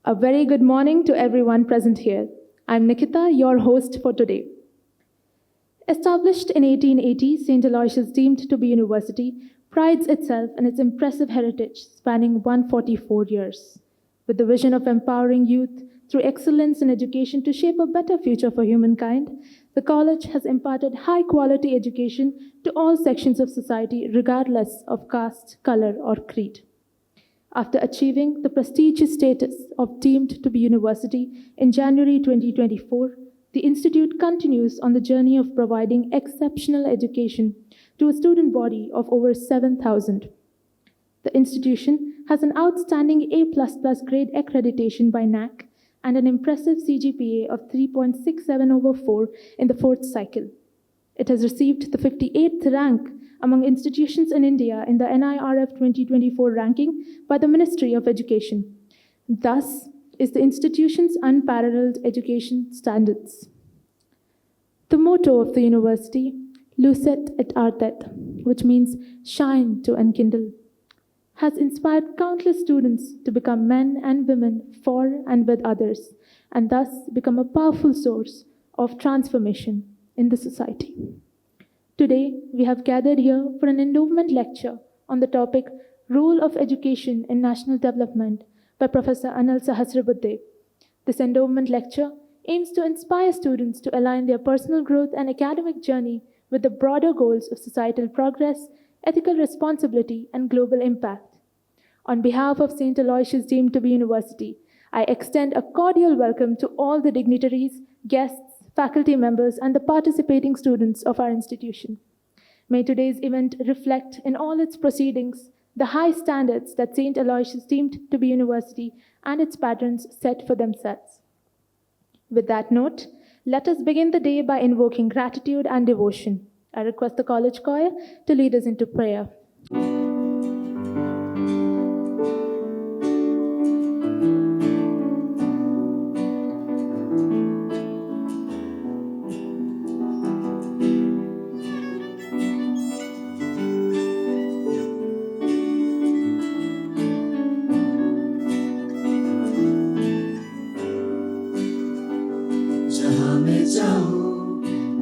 A very good morning to everyone present here. I'm Nikita, your host for today. Established in 1880, St. Aloysius, deemed to be university, prides itself in its impressive heritage spanning 144 years. With the vision of empowering youth through excellence in education to shape a better future for humankind, the college has imparted high-quality education to all sections of society regardless of caste, color, or creed. After achieving the prestigious status of deemed to be university in January 2024, the institute continues on the journey of providing exceptional education to a student body of over 7,000. The institution has an outstanding A++ grade accreditation by NAC and an impressive CGPA of 3.67 over 4 in the fourth cycle. It has received the 58th rank among institutions in India in the NIRF 2024 ranking by the Ministry of Education. Thus is the institution's unparalleled education standards. The motto of the university, Lucet et Artet, which means shine to enkindle, has inspired countless students to become men and women for and with others, and thus become a powerful source of transformation in the society. Today, we have gathered here for an endowment lecture on the topic Role of Education in National Development by Professor Anil Sahasrabuddhe. This endowment lecture aims to inspire students to align their personal growth and academic journey with the broader goals of societal progress, ethical responsibility, and global impact. On behalf of St. Aloysius deemed to be university, I extend a cordial welcome to all the dignitaries, guests, faculty members, and the participating students of our institution. May today's event reflect in all its proceedings the high standards that St. Aloysius deemed to be university and its patrons set for themselves. With that note, let us begin the day by invoking gratitude and devotion. I request the college choir to lead us into prayer.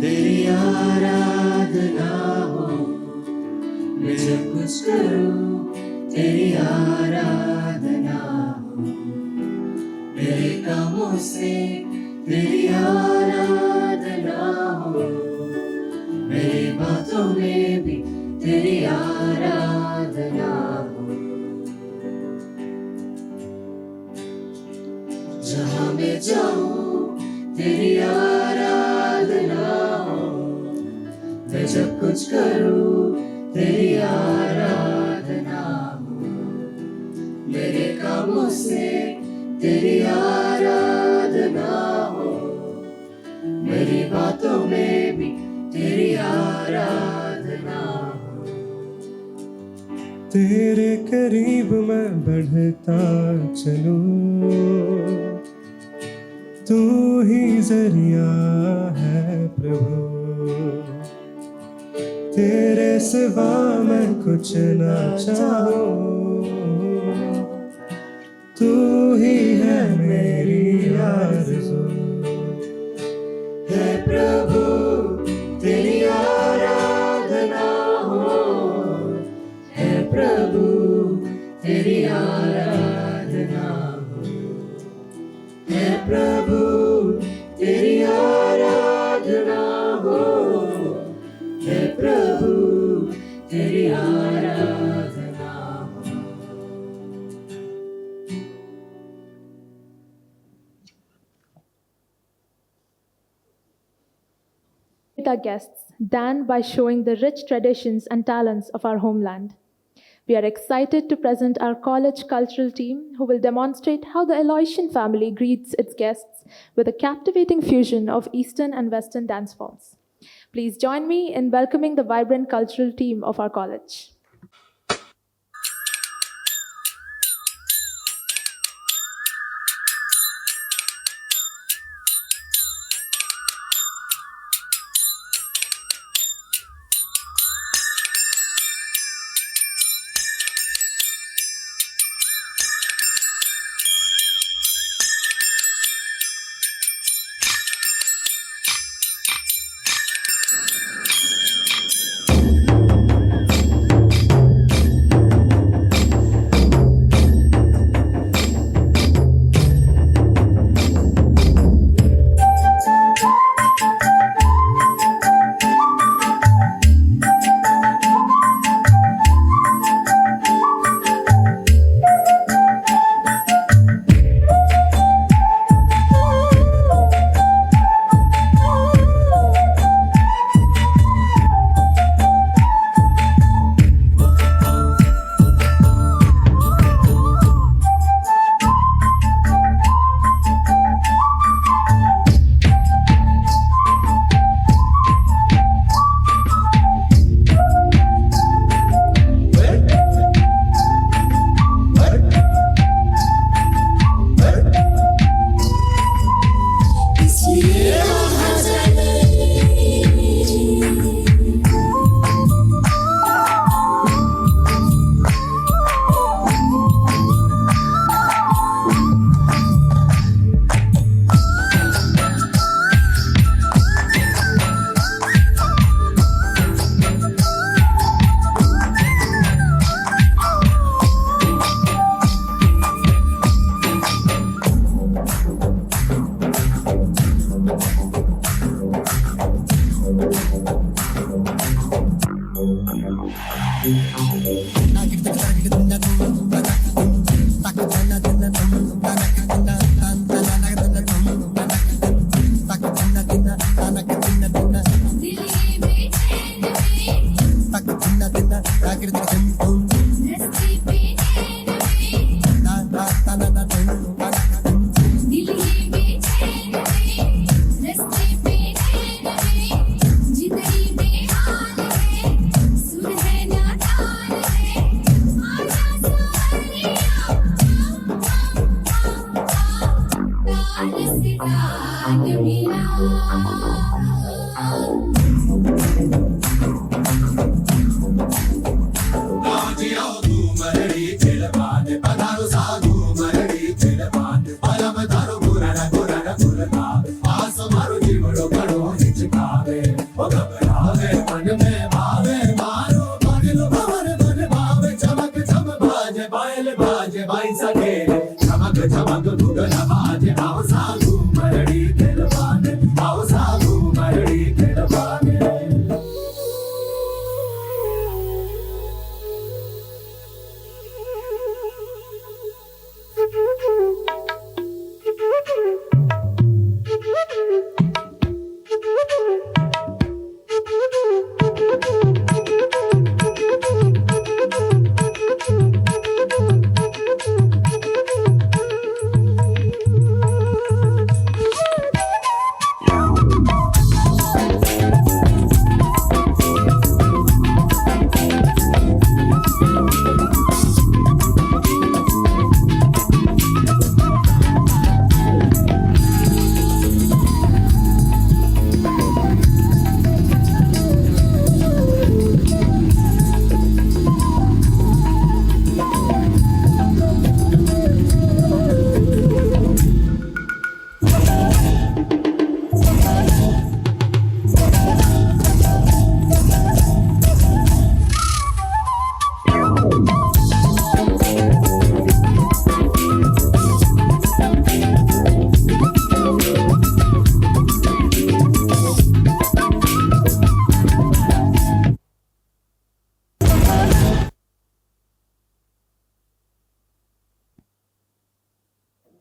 तेरी आराधना हो, मैं जब कुछ करूं तेरी आराधना हो, मेरे कामों से तेरी आराधना हो, मेरी बातों में भी तेरी आराधना हो। जहां मैं जाऊं तेरी आराधना हो, मैं जब कुछ करूं तेरी आराधना हो, मेरे कामों से तेरी आराधना हो, मेरी बातों में भी तेरी आराधना हो। तेरे करीब मैं बढ़ता चलूं, तू ही जरिया है प्रभु, तेरे सिवा मैं कुछ ना चाहूं, तू ही है मेरी आरज़ू। है प्रभु तेरी आराधना हो, है प्रभु तेरी आराधना हो, है प्रभु तेरी आराधना हो, है प्रभु तेरी आराधना हो। Our guests than by showing the rich traditions and talents of our homeland. We are excited to present our college cultural team who will demonstrate how the Aloysian family greets its guests with a captivating fusion of Eastern and Western dance forms. Please join me in welcoming the vibrant cultural team of our college.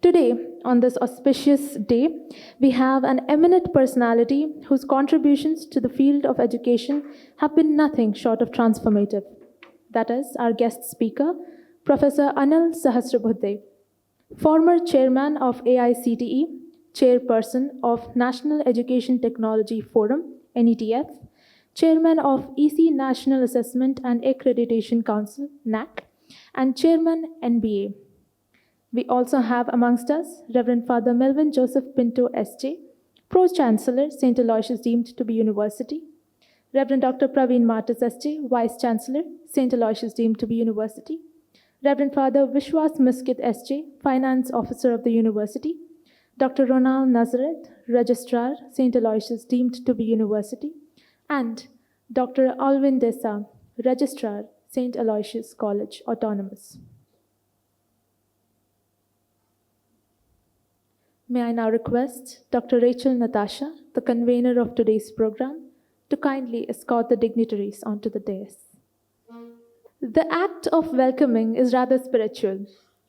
Today, on this auspicious day, we have an eminent personality whose contributions to the field of education have been nothing short of transformative. That is, our guest speaker, Professor Anil Sahasrabuddhe, former chairman of AICTE, chairperson of National Education Technology Forum, NETF, chairman of EC National Assessment and Accreditation Council, NAC, and chairman NBA. We also have amongst us Reverend Father Melvin Joseph Pinto, SJ, Pro-Chancellor, St. Aloysius deemed to be University, Reverend Dr. Praveen Martis, SJ, Vice Chancellor, St. Aloysius deemed to be University, Reverend Father Vishwas Miskit, SJ, Finance Officer of the University, Dr. Ronald Nazareth, Registrar, St. Aloysius deemed to be University, and Dr. Alvin Desa, Registrar, St. Aloysius College, Autonomous. May I now request Dr. Rachel Natasha, the convener of today's program, to kindly escort the dignitaries onto the dais. The act of welcoming is rather spiritual,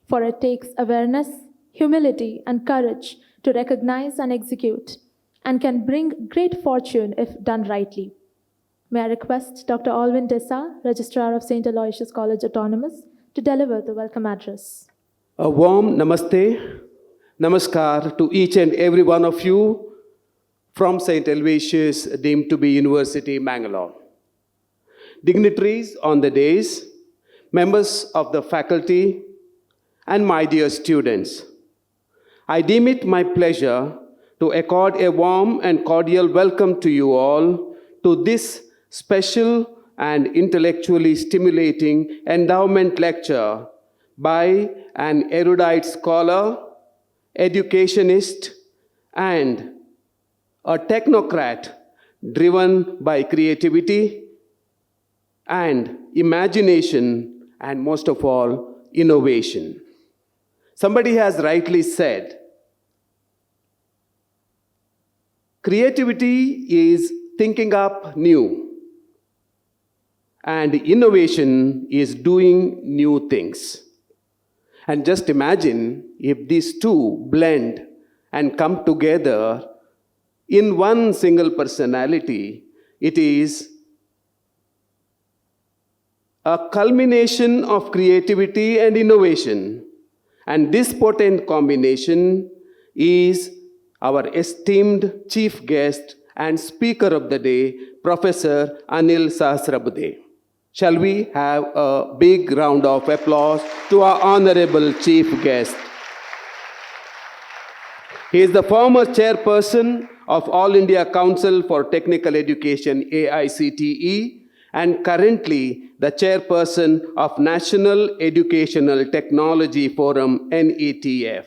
for it takes awareness, humility, and courage to recognize and execute, and can bring great fortune if done rightly. May I request Dr. Alvin Desa, Registrar of St. Aloysius College Autonomous, to deliver the welcome address. A warm namaste, namaskar to each and every one of you from St. Aloysius deemed to be University, Mangalore. Dignitaries on the dais, members of the faculty, and my dear students, I deem it my pleasure to accord a warm and cordial welcome to you all to this special and intellectually stimulating endowment lecture by an erudite scholar, educationist, and a technocrat driven by creativity and imagination, and most of all, innovation. Somebody has rightly said Creativity is thinking up new, and innovation is doing new things. And just imagine if these two blend and come together in one single personality, it is a culmination of creativity and innovation. And this potent combination is our esteemed chief guest and speaker of the day, Professor Anil Sahasrabuddhe. Shall we have a big round of applause to our honorable chief guest? He is the former chairperson of All India Council for Technical Education, AICTE, and currently the chairperson of National Educational Technology Forum, NETF.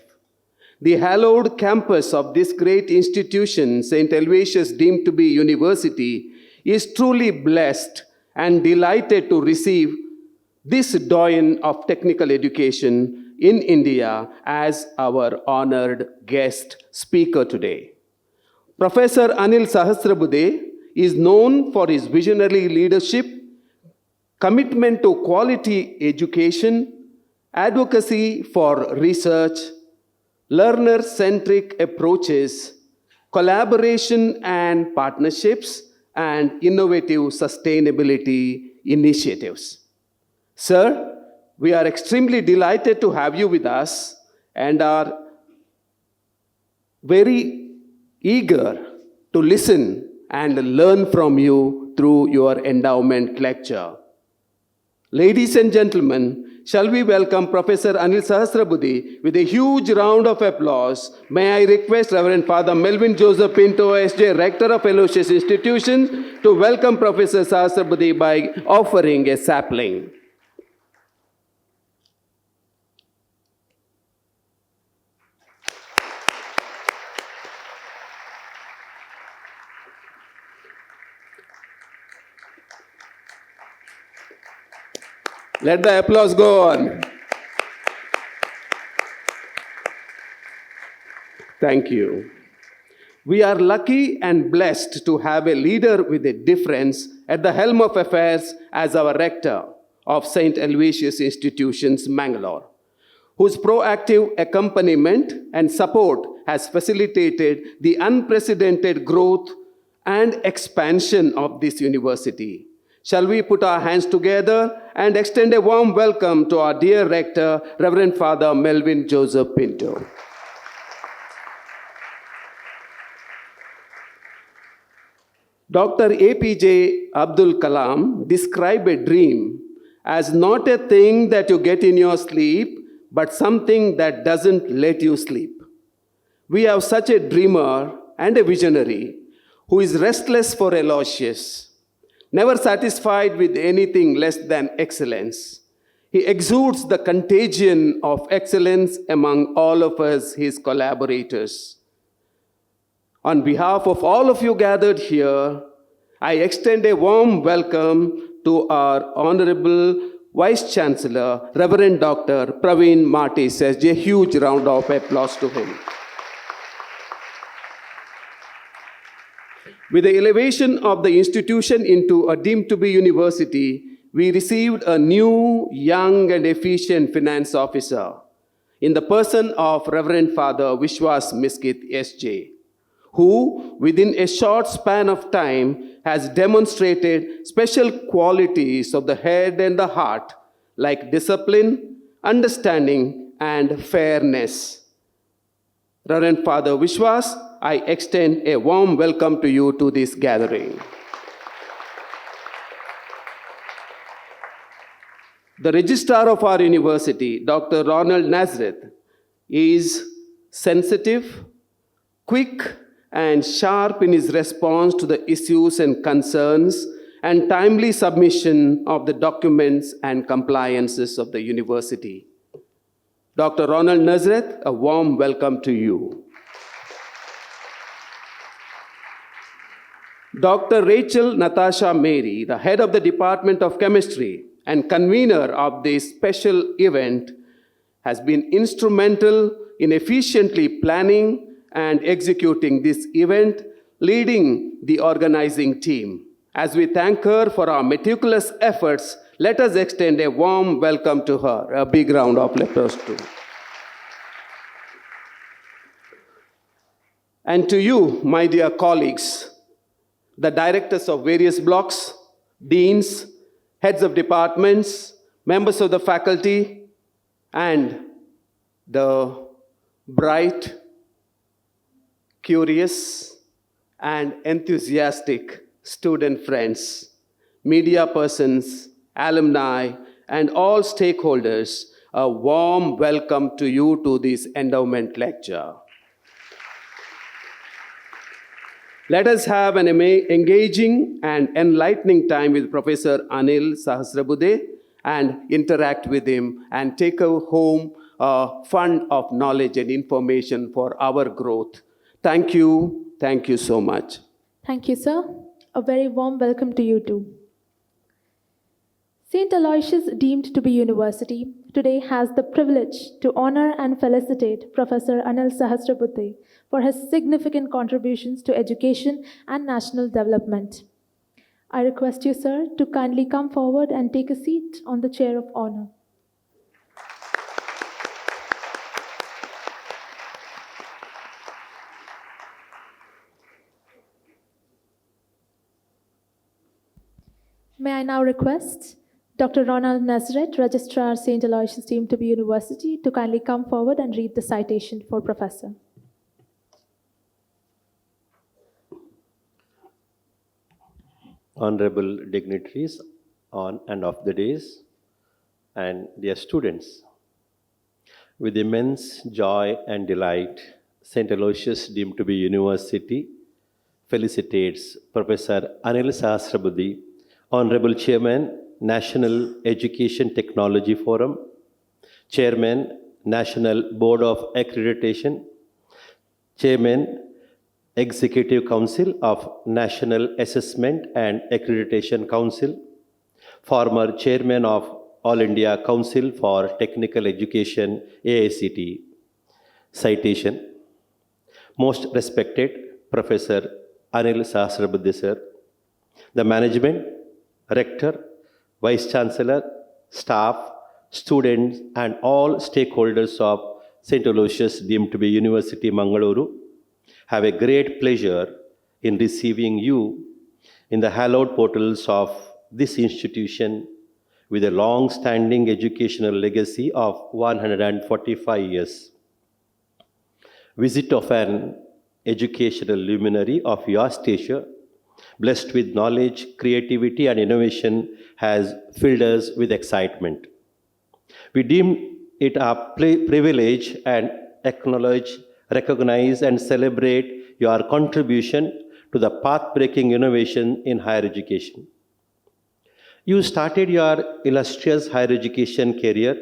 The hallowed campus of this great institution, St. Aloysius deemed to be university, is truly blessed and delighted to receive this doyen of technical education in India as our honored guest speaker today. Professor Anil Sahasrabuddhe is known for his visionary leadership, commitment to quality education, advocacy for research, learner-centric approaches, collaboration and partnerships, and innovative sustainability initiatives. Sir, we are extremely delighted to have you with us and are very eager to listen and learn from you through your endowment lecture. Ladies and gentlemen, shall we welcome Professor Anil Sahasrabuddhe with a huge round of applause. May I request Reverend Father Melvin Joseph Pinto, SJ, Rector of Aloysius Institutions, to welcome Professor Sahasrabuddhe by offering a sapling. Let the applause go on. Thank you. We are lucky and blessed to have a leader with a difference at the helm of affairs as our rector of St. Aloysius Institutions, Mangalore, whose proactive accompaniment and support has facilitated the unprecedented growth and expansion of this university. Shall we put our hands together and extend a warm welcome to our dear rector, Reverend Father Melvin Joseph Pinto. Dr. APJ Abdul Kalam described a dream as not a thing that you get in your sleep, but something that doesn't let you sleep. We have such a dreamer and a visionary who is restless for Aloysius, never satisfied with anything less than excellence. He exudes the contagion of excellence among all of us, his collaborators. On behalf of all of you gathered here, I extend a warm welcome to our Honorable Vice Chancellor, Reverend Dr. Praveen Martis. A huge round of applause to him. With the elevation of the institution into a deemed to be university, we received a new, young, and efficient finance officer in the person of Reverend Father Vishwas Miskit, SJ, who, within a short span of time, has demonstrated special qualities of the head and the heart, like discipline, understanding, and fairness. Reverend Father Vishwas, I extend a warm welcome to you to this gathering. The registrar of our university, Dr. Ronald Nazareth, is sensitive, quick, and sharp in his response to the issues and concerns and timely submission of the documents and compliances of the university. Dr. Ronald Nazareth, a warm welcome to you. Dr. Rachel Natasha Mary, the head of the Department of Chemistry and convener of this special event, has been instrumental in efficiently planning and executing this event, leading the organizing team. As we thank her for her meticulous efforts, let us extend a warm welcome to her. A big round of applause too. And to you, my dear colleagues, the directors of various blocks, deans, heads of departments, members of the faculty, and the bright, curious, and enthusiastic student friends, media persons, alumni, and all stakeholders, a warm welcome to you to this endowment lecture. Let us have an engaging and enlightening time with Professor Anil Sahasrabuddhe and interact with him and take home a fund of knowledge and information for our growth. Thank you. Thank you so much. Thank you, sir. A very warm welcome to you too. St. Aloysius, deemed to be university, today has the privilege to honor and felicitate Professor Anil Sahasrabuddhe for his significant contributions to education and national development. I request you, sir, to kindly come forward and take a seat on the chair of honor. May I now request Dr. Ronald Nazareth, Registrar, St. Aloysius, deemed to be university, to kindly come forward and read the citation for Professor. Honorable dignitaries on and off the days, and dear students, with immense joy and delight, St. Aloysius, deemed to be university, felicitates Professor Anil Sahasrabuddhe, Honorable Chairman, National Education Technology Forum, Chairman, National Board of Accreditation, Chairman, Executive Council of National Assessment and Accreditation Council, former Chairman of All India Council for Technical Education, AICT. Citation: Most respected Professor Anil Sahasrabuddhe sir, the management, rector, vice chancellor, staff, students, and all stakeholders of St. Aloysius, deemed to be University, Mangaluru, have a great pleasure in receiving you in the hallowed portals of this institution with a long-standing educational legacy of 145 years. Visit of an educational luminary of your stature, blessed with knowledge, creativity, and innovation, has filled us with excitement. We deem it a privilege and acknowledge, recognize, and celebrate your contribution to the path-breaking innovation in higher education. You started your illustrious higher education career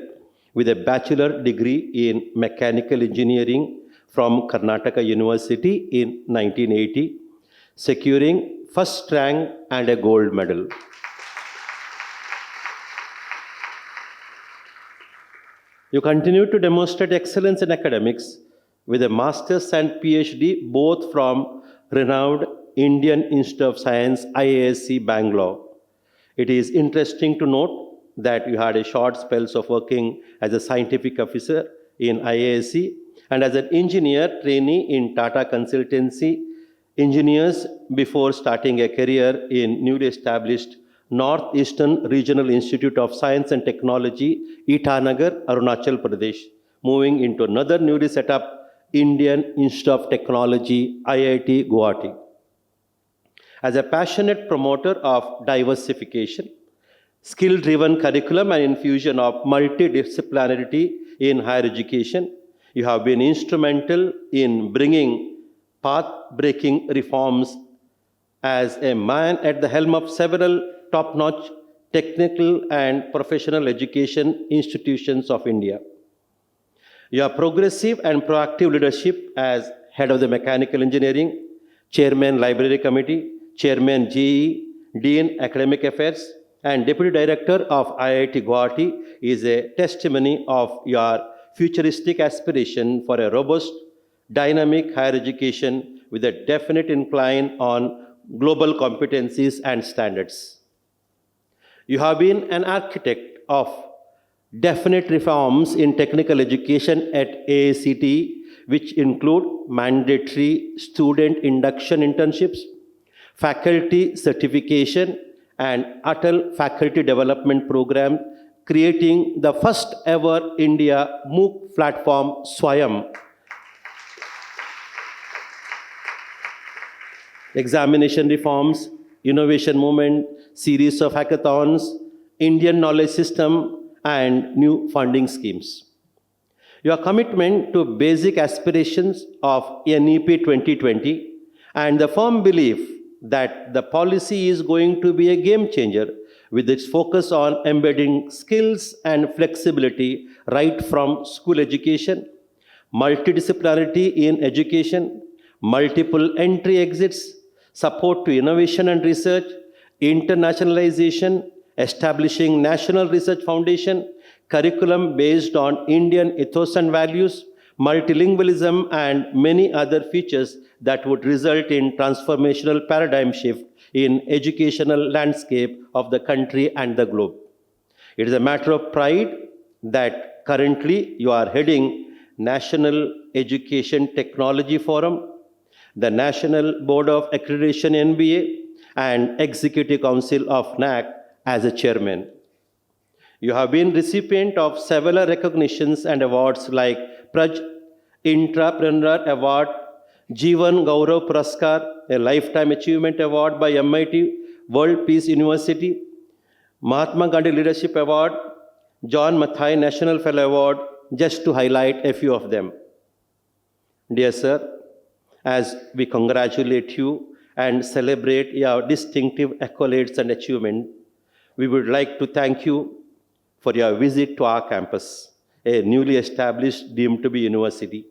with a bachelor degree in mechanical engineering from Karnataka University in 1980, securing first rank and a gold medal. You continue to demonstrate excellence in academics with a master's and PhD both from renowned Indian Institute of Science, IISc, Bangalore. It is interesting to note that you had a short spells of working as a scientific officer in IISc and as an engineer trainee in Tata Consultancy Engineers before starting a career in newly established Northeastern Regional Institute of Science and Technology, Itanagar, Arunachal Pradesh, moving into another newly set up Indian Institute of Technology, IIT Guwahati. As a passionate promoter of diversification, skill-driven curriculum and infusion of multidisciplinarity in higher education, you have been instrumental in bringing path-breaking reforms as a man at the helm of several top-notch technical and professional education institutions of India. Your progressive and proactive leadership as head of the Mechanical Engineering, Chairman Library Committee, Chairman GE, Dean Academic Affairs, and Deputy Director of IIT Guwahati is a testimony of your futuristic aspiration for a robust, dynamic higher education with a definite incline on global competencies and standards. You have been an architect of definite reforms in technical education at AICTE, which include mandatory student induction internships, faculty certification, and Atal Faculty Development Program, creating the first ever India MOOC platform, Swayam. Examination reforms, innovation movement, series of hackathons, Indian knowledge system, and new funding schemes. Your commitment to basic aspirations of NEP 2020 and the firm belief that the policy is going to be a game changer with its focus on embedding skills and flexibility right from school education, multidisciplinarity in education, multiple entry exits, support to innovation and research, internationalization, establishing National Research Foundation, curriculum based on Indian ethos and values, multilingualism, and many other features that would result in transformational paradigm shift in educational landscape of the country and the globe. It is a matter of pride that currently you are heading National Education Technology Forum, the National Board of Accreditation NBA, and Executive Council of NAC as a chairman. You have been recipient of several recognitions and awards like Praj Intrapreneur Award, Jeevan Gaurav Puraskar, a Lifetime Achievement Award by MIT World Peace University, Mahatma Gandhi Leadership Award, John Mathai National Fellow Award, just to highlight a few of them. Dear sir, as we congratulate you and celebrate your distinctive accolades and achievement, we would like to thank you for your visit to our campus, a newly established deemed to be university.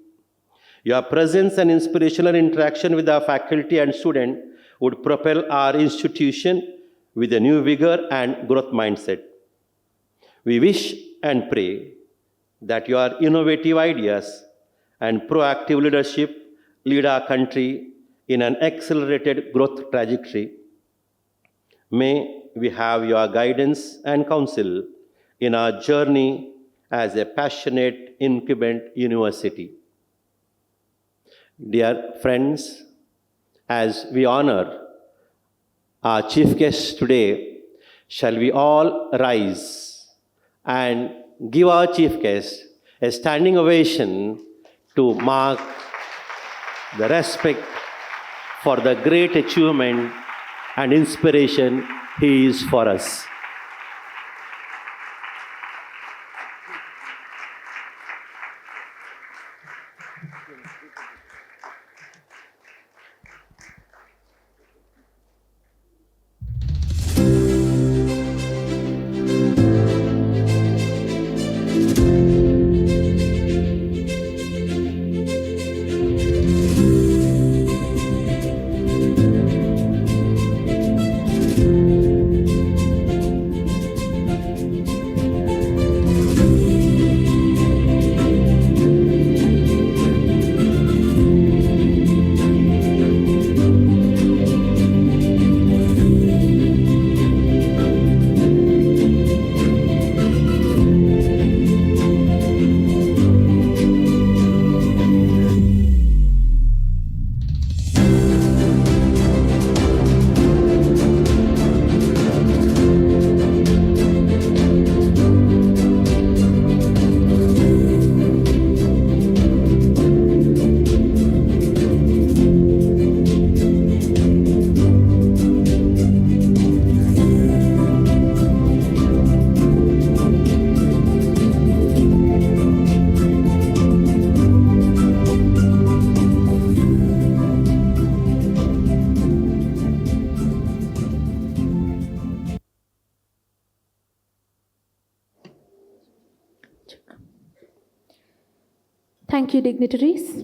Your presence and inspirational interaction with our faculty and students would propel our institution with a new vigor and growth mindset. We wish and pray that your innovative ideas and proactive leadership lead our country in an accelerated growth trajectory. May we have your guidance and counsel in our journey as a passionate incumbent university. Dear friends, as we honor our chief guest today, shall we all rise and give our chief guest a standing ovation to mark the respect for the great achievement and inspiration he is for us. Thank you, dignitaries.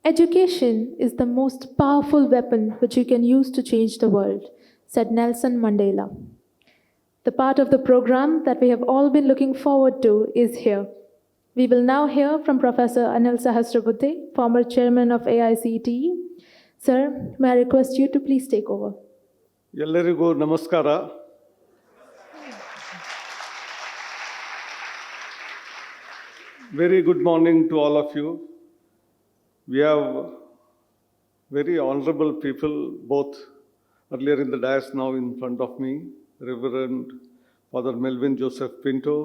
Education is the most powerful weapon which you can use to change the world, said Nelson Mandela. The part of the program that we have all been looking forward to is here. We will now hear from Professor Anil Sahasrabuddhe, former chairman of AICTE, Sir, may I request you to please take over? ಎಲ್ಲರಿಗೂ ನಮಸ್ಕಾರ. Very good morning to all of you. We have very honorable people, both earlier in the dais, now in front of me. Reverend Father Melvin Joseph Pinto,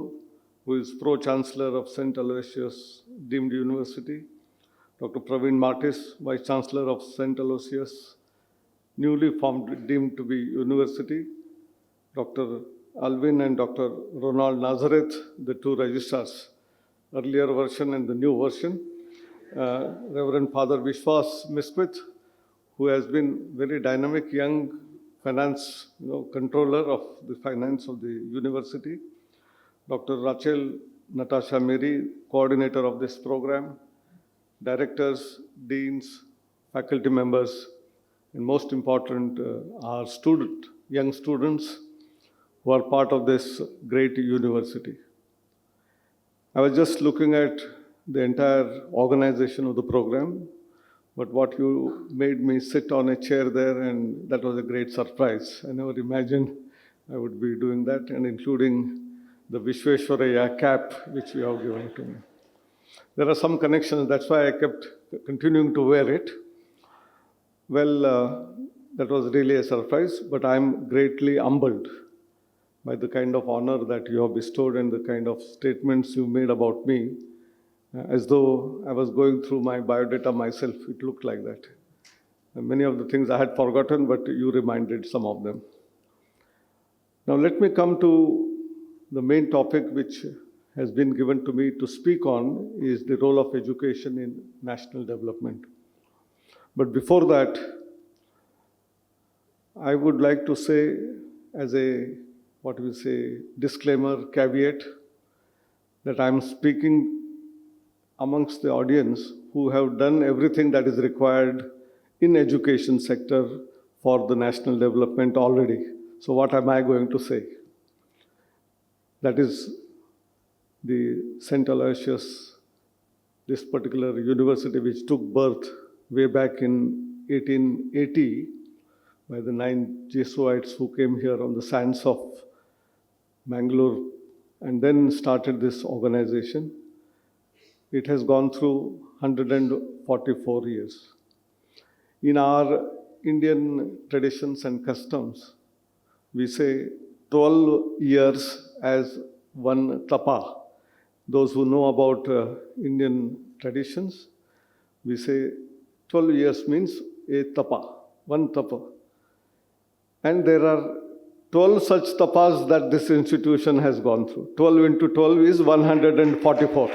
who is Pro-Chancellor of St. Aloysius Deemed University. Dr. Praveen Martis, Vice Chancellor of St. Aloysius, newly formed deemed to be university. Dr. Alvin and Dr. Ronald Nazareth, the two registrars, earlier version and the new version. Reverend Father Vishwas Misquith, who has been very dynamic young finance controller of the finance of the university. Dr. Rachel Natasha Mary, coordinator of this program. Directors, deans, faculty members, and most important, our young students who are part of this great university. I was just looking at the entire organization of the program, but what you made me sit on a chair there, and that was a great surprise. I never imagined I would be doing that, and including the Vishweshwaraya cap, which you have given to me. There are some connections, that's why I kept continuing to wear it. Well, that was really a surprise, but I'm greatly humbled by the kind of honor that you have bestowed and the kind of statements you made about me, as though I was going through my biodata myself. It looked like that. And many of the things I had forgotten, but you reminded some of them. Now let me come to the main topic which has been given to me to speak on, is the role of education in national development. But before that, I would like to say, as a disclaimer, caveat, that I'm speaking amongst the audience who have done everything that is required in education sector for the national development already. So what am I going to say? That is the St. Aloysius, this particular university which took birth way back in 1880 by the 9 Jesuits who came here on the sands of Mangalore and then started this organization. It has gone through 144 years. In our Indian traditions and customs, we say 12 years as one tapa. Those who know about Indian traditions, we say 12 years means a tapa, one tapa. And there are 12 such tapas that this institution has gone through. 12 into 12 is 144.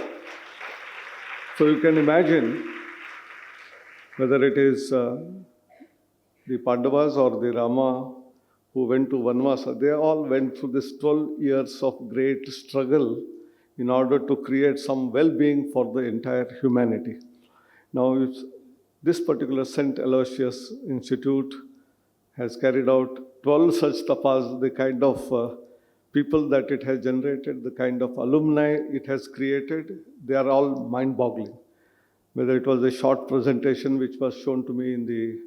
So you can imagine whether it is the Pandavas or the Rama who went to Vanvasa, they all went through this 12 years of great struggle in order to create some well-being for the entire humanity. Now, this particular St. Aloysius Institute has carried out 12 such tapas, the kind of people that it has generated, the kind of alumni it has created, they are all mind-boggling. Whether it was a short presentation which was shown to me in the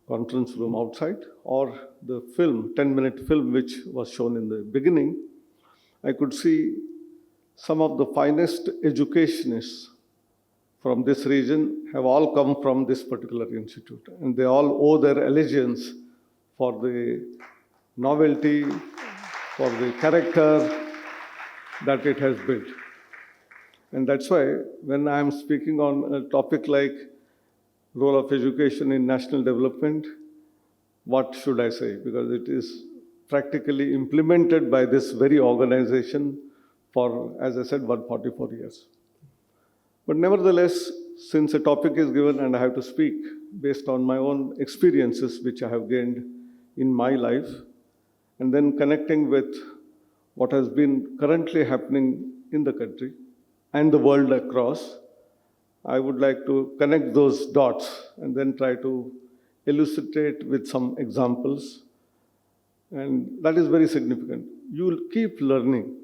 conference room outside, or the film, 10-minute film, which was shown in the beginning, I could see some of the finest educationists from this region have all come from this particular institute, and they all owe their allegiance for the novelty, for the character that it has built. And that's why when I'm speaking on a topic like role of education in national development, what should I say? Because it is practically implemented by this very organization for, as I said, 144 years. But nevertheless, since a topic is given and I have to speak based on my own experiences which I have gained in my life, and then connecting with what has been currently happening in the country and the world across, I would like to connect those dots and then try to elucidate with some examples. And that is very significant. You will keep learning.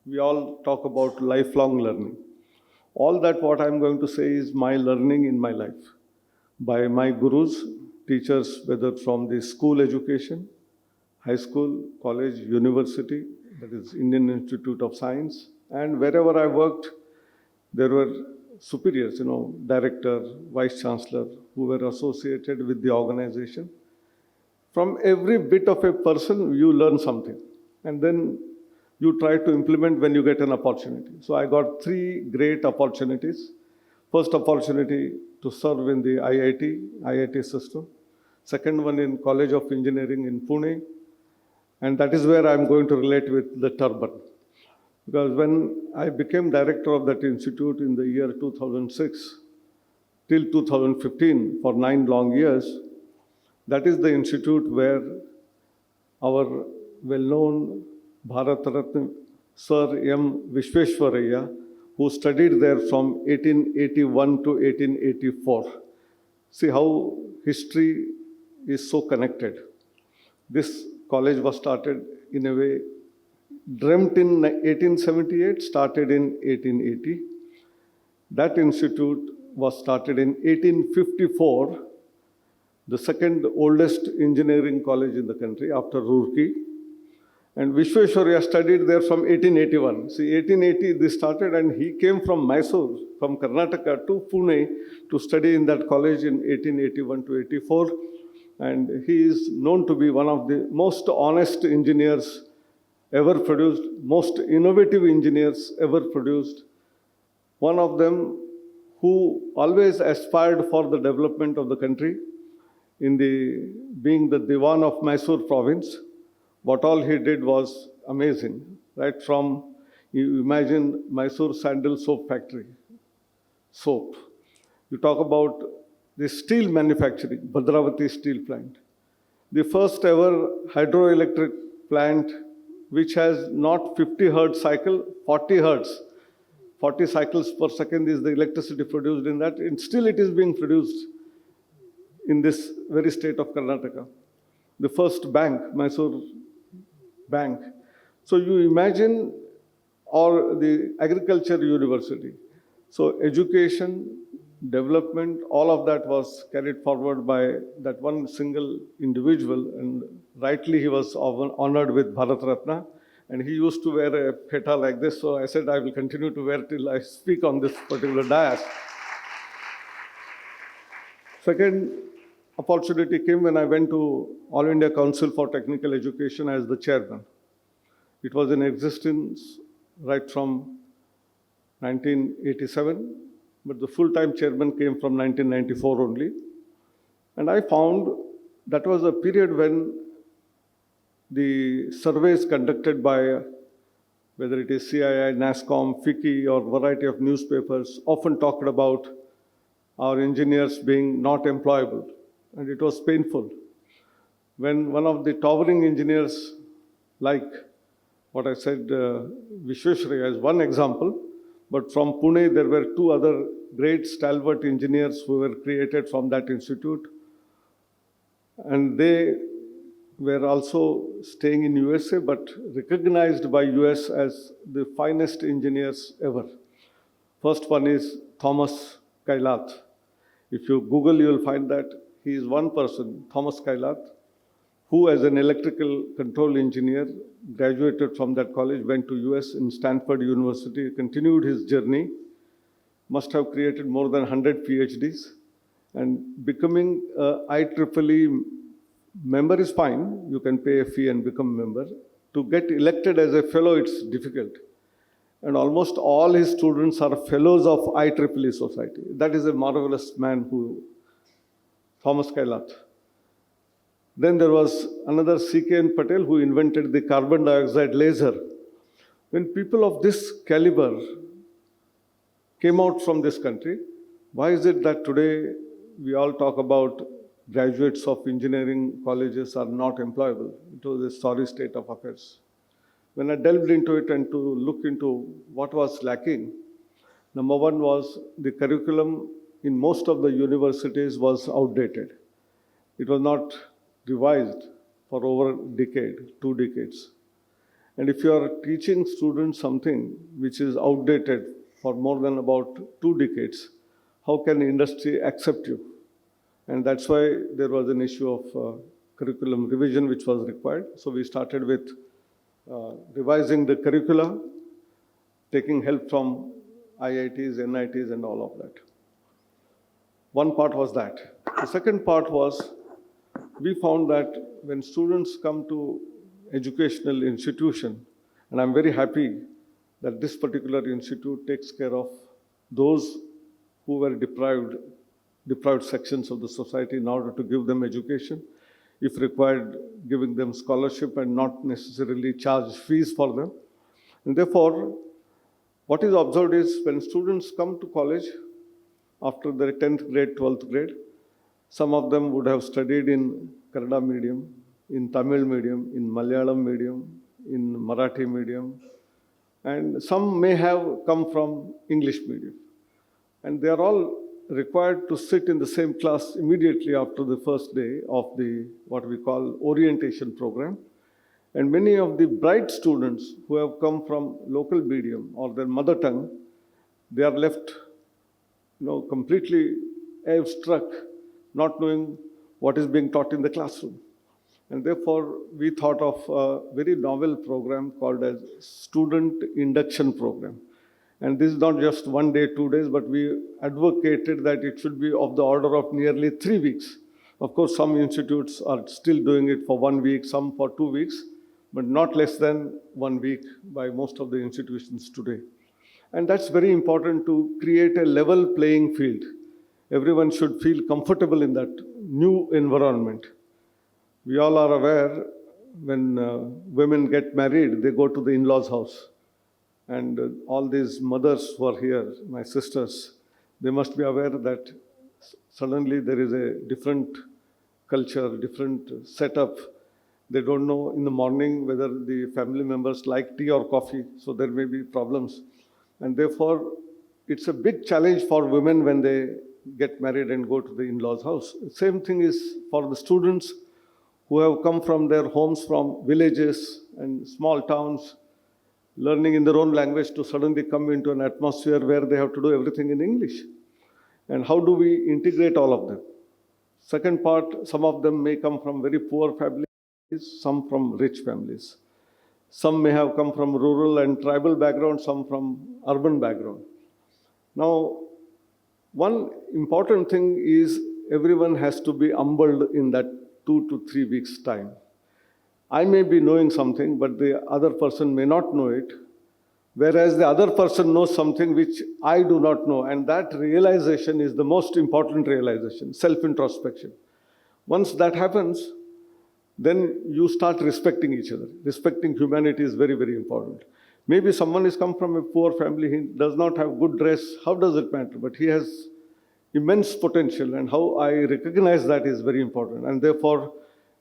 We all talk about lifelong learning. All that what I'm going to say is my learning in my life. by my gurus, teachers, whether from the school education, high school, college, university, that is Indian Institute of Science, and wherever I worked, there were superiors, director, vice chancellor, who were associated with the organization. From every bit of a person, you learn something, and then you try to implement when you get an opportunity. So I got 3 great opportunities. First opportunity to serve in the IIT system. Second one in College of Engineering in Pune. And that is where I'm going to relate with the turban. Because when I became director of that institute in the year 2006 till 2015 for 9 long years, that is the institute where our well-known Bharat Ratna Sir M. Vishweshwaraya, who studied there from 1881 to 1884. See how history is so connected. This college was started in a way, dreamt in 1878, started in 1880. That institute was started in 1854, the second oldest engineering college in the country after Roorkee. And Vishweshwaraya studied there from 1881. See, 1880 this started, and he came from Mysore, from Karnataka to Pune to study in that college in 1881 to 84. And he is known to be one of the most honest engineers ever produced, most innovative engineers ever produced. One of them who always aspired for the development of the country, being the Diwan of Mysore province. What all he did was amazing, right? From, you imagine Mysore sandal soap factory, soap. You talk about the steel manufacturing, Bhadravati steel plant. The first ever hydroelectric plant which has not 50 hertz cycle, 40 hertz. 40 cycles per second is the electricity produced in that, and still it is being produced in this very state of Karnataka. The first bank, Mysore Bank. So you imagine, or the agriculture university. So education, development, all of that was carried forward by that one single individual, and rightly he was honored with Bharat Ratna, and he used to wear a pheta like this, so I said I will continue to wear till I speak on this particular dais. Second opportunity came when I went to All India Council for Technical Education as the chairman. It was in existence right from 1987, but the full-time chairman came from 1994 only. And I found that was a period when the surveys conducted by whether it is CII, NASSCOM, FICCI, or variety of newspapers often talked about our engineers being not employable. And it was painful. When one of the towering engineers, like what I said, Vishweshwaraya is one example, but from Pune there were 2 other great stalwart engineers who were created from that institute. And they were also staying in USA, but recognized by US as the finest engineers ever. First one is Thomas Kailath. If you Google, you will find that he is one person, Thomas Kailath, who as an electrical control engineer graduated from that college, went to US in Stanford University, continued his journey, must have created more than 100 PhDs, and becoming a IEEE member is fine. You can pay a fee and become a member. To get elected as a fellow, it's difficult. And almost all his students are fellows of IEEE Society. That is a marvelous man Thomas Kailath. Then there was another C.K.N. Patel who invented the carbon dioxide laser. When people of this caliber came out from this country, why is it that today we all talk about graduates of engineering colleges are not employable? It was a sorry state of affairs. When I delved into it and to look into what was lacking, number one was the curriculum in most of the universities was outdated. It was not revised for over a decade, 2 decades. And if you are teaching students something which is outdated for more than about 2 decades, how can industry accept you? And that's why there was an issue of curriculum revision which was required. So we started with revising the curricula, taking help from IITs, NITs, and all of that. One part was that. The second part was we found that when students come to educational institution, and I'm very happy that this particular institute takes care of those who were deprived sections of the society in order to give them education, if required, giving them scholarship and not necessarily charge fees for them. And therefore, what is observed is when students come to college after their 10th grade, 12th grade, some of them would have studied in Kannada medium, in Tamil medium, in Malayalam medium, in Marathi medium, and some may have come from English medium. And they are all required to sit in the same class immediately after the first day of the what we call orientation program. And many of the bright students who have come from local medium or their mother tongue, they are left completely awestruck, not knowing what is being taught in the classroom. And therefore, we thought of a very novel program called as Student Induction Program. And this is not just 1 day, 2 days, but we advocated that it should be of the order of nearly 3 weeks. Of course, some institutes are still doing it for 1 week, some for 2 weeks, but not less than 1 week by most of the institutions today. And that's very important to create a level playing field. Everyone should feel comfortable in that new environment. We all are aware when women get married, they go to the in-laws' house. And all these mothers who are here, my sisters, they must be aware that suddenly there is a different culture, different setup. They don't know in the morning whether the family members like tea or coffee, so there may be problems. And therefore, it's a big challenge for women when they get married and go to the in-laws' house. Same thing is for the students who have come from their homes from villages and small towns, learning in their own language, to suddenly come into an atmosphere where they have to do everything in English. And how do we integrate all of them? Second part, some of them may come from very poor families, some from rich families. Some may have come from rural and tribal background, some from urban background. Now, one important thing is everyone has to be humbled in that 2 to 3 weeks' time. I may be knowing something, but the other person may not know it, whereas the other person knows something which I do not know. And that realization is the most important realization, self-introspection. Once that happens, then you start respecting each other. Respecting humanity is very, very important. Maybe someone has come from a poor family, he does not have good dress, how does it matter? But he has immense potential, and how I recognize that is very important. And therefore,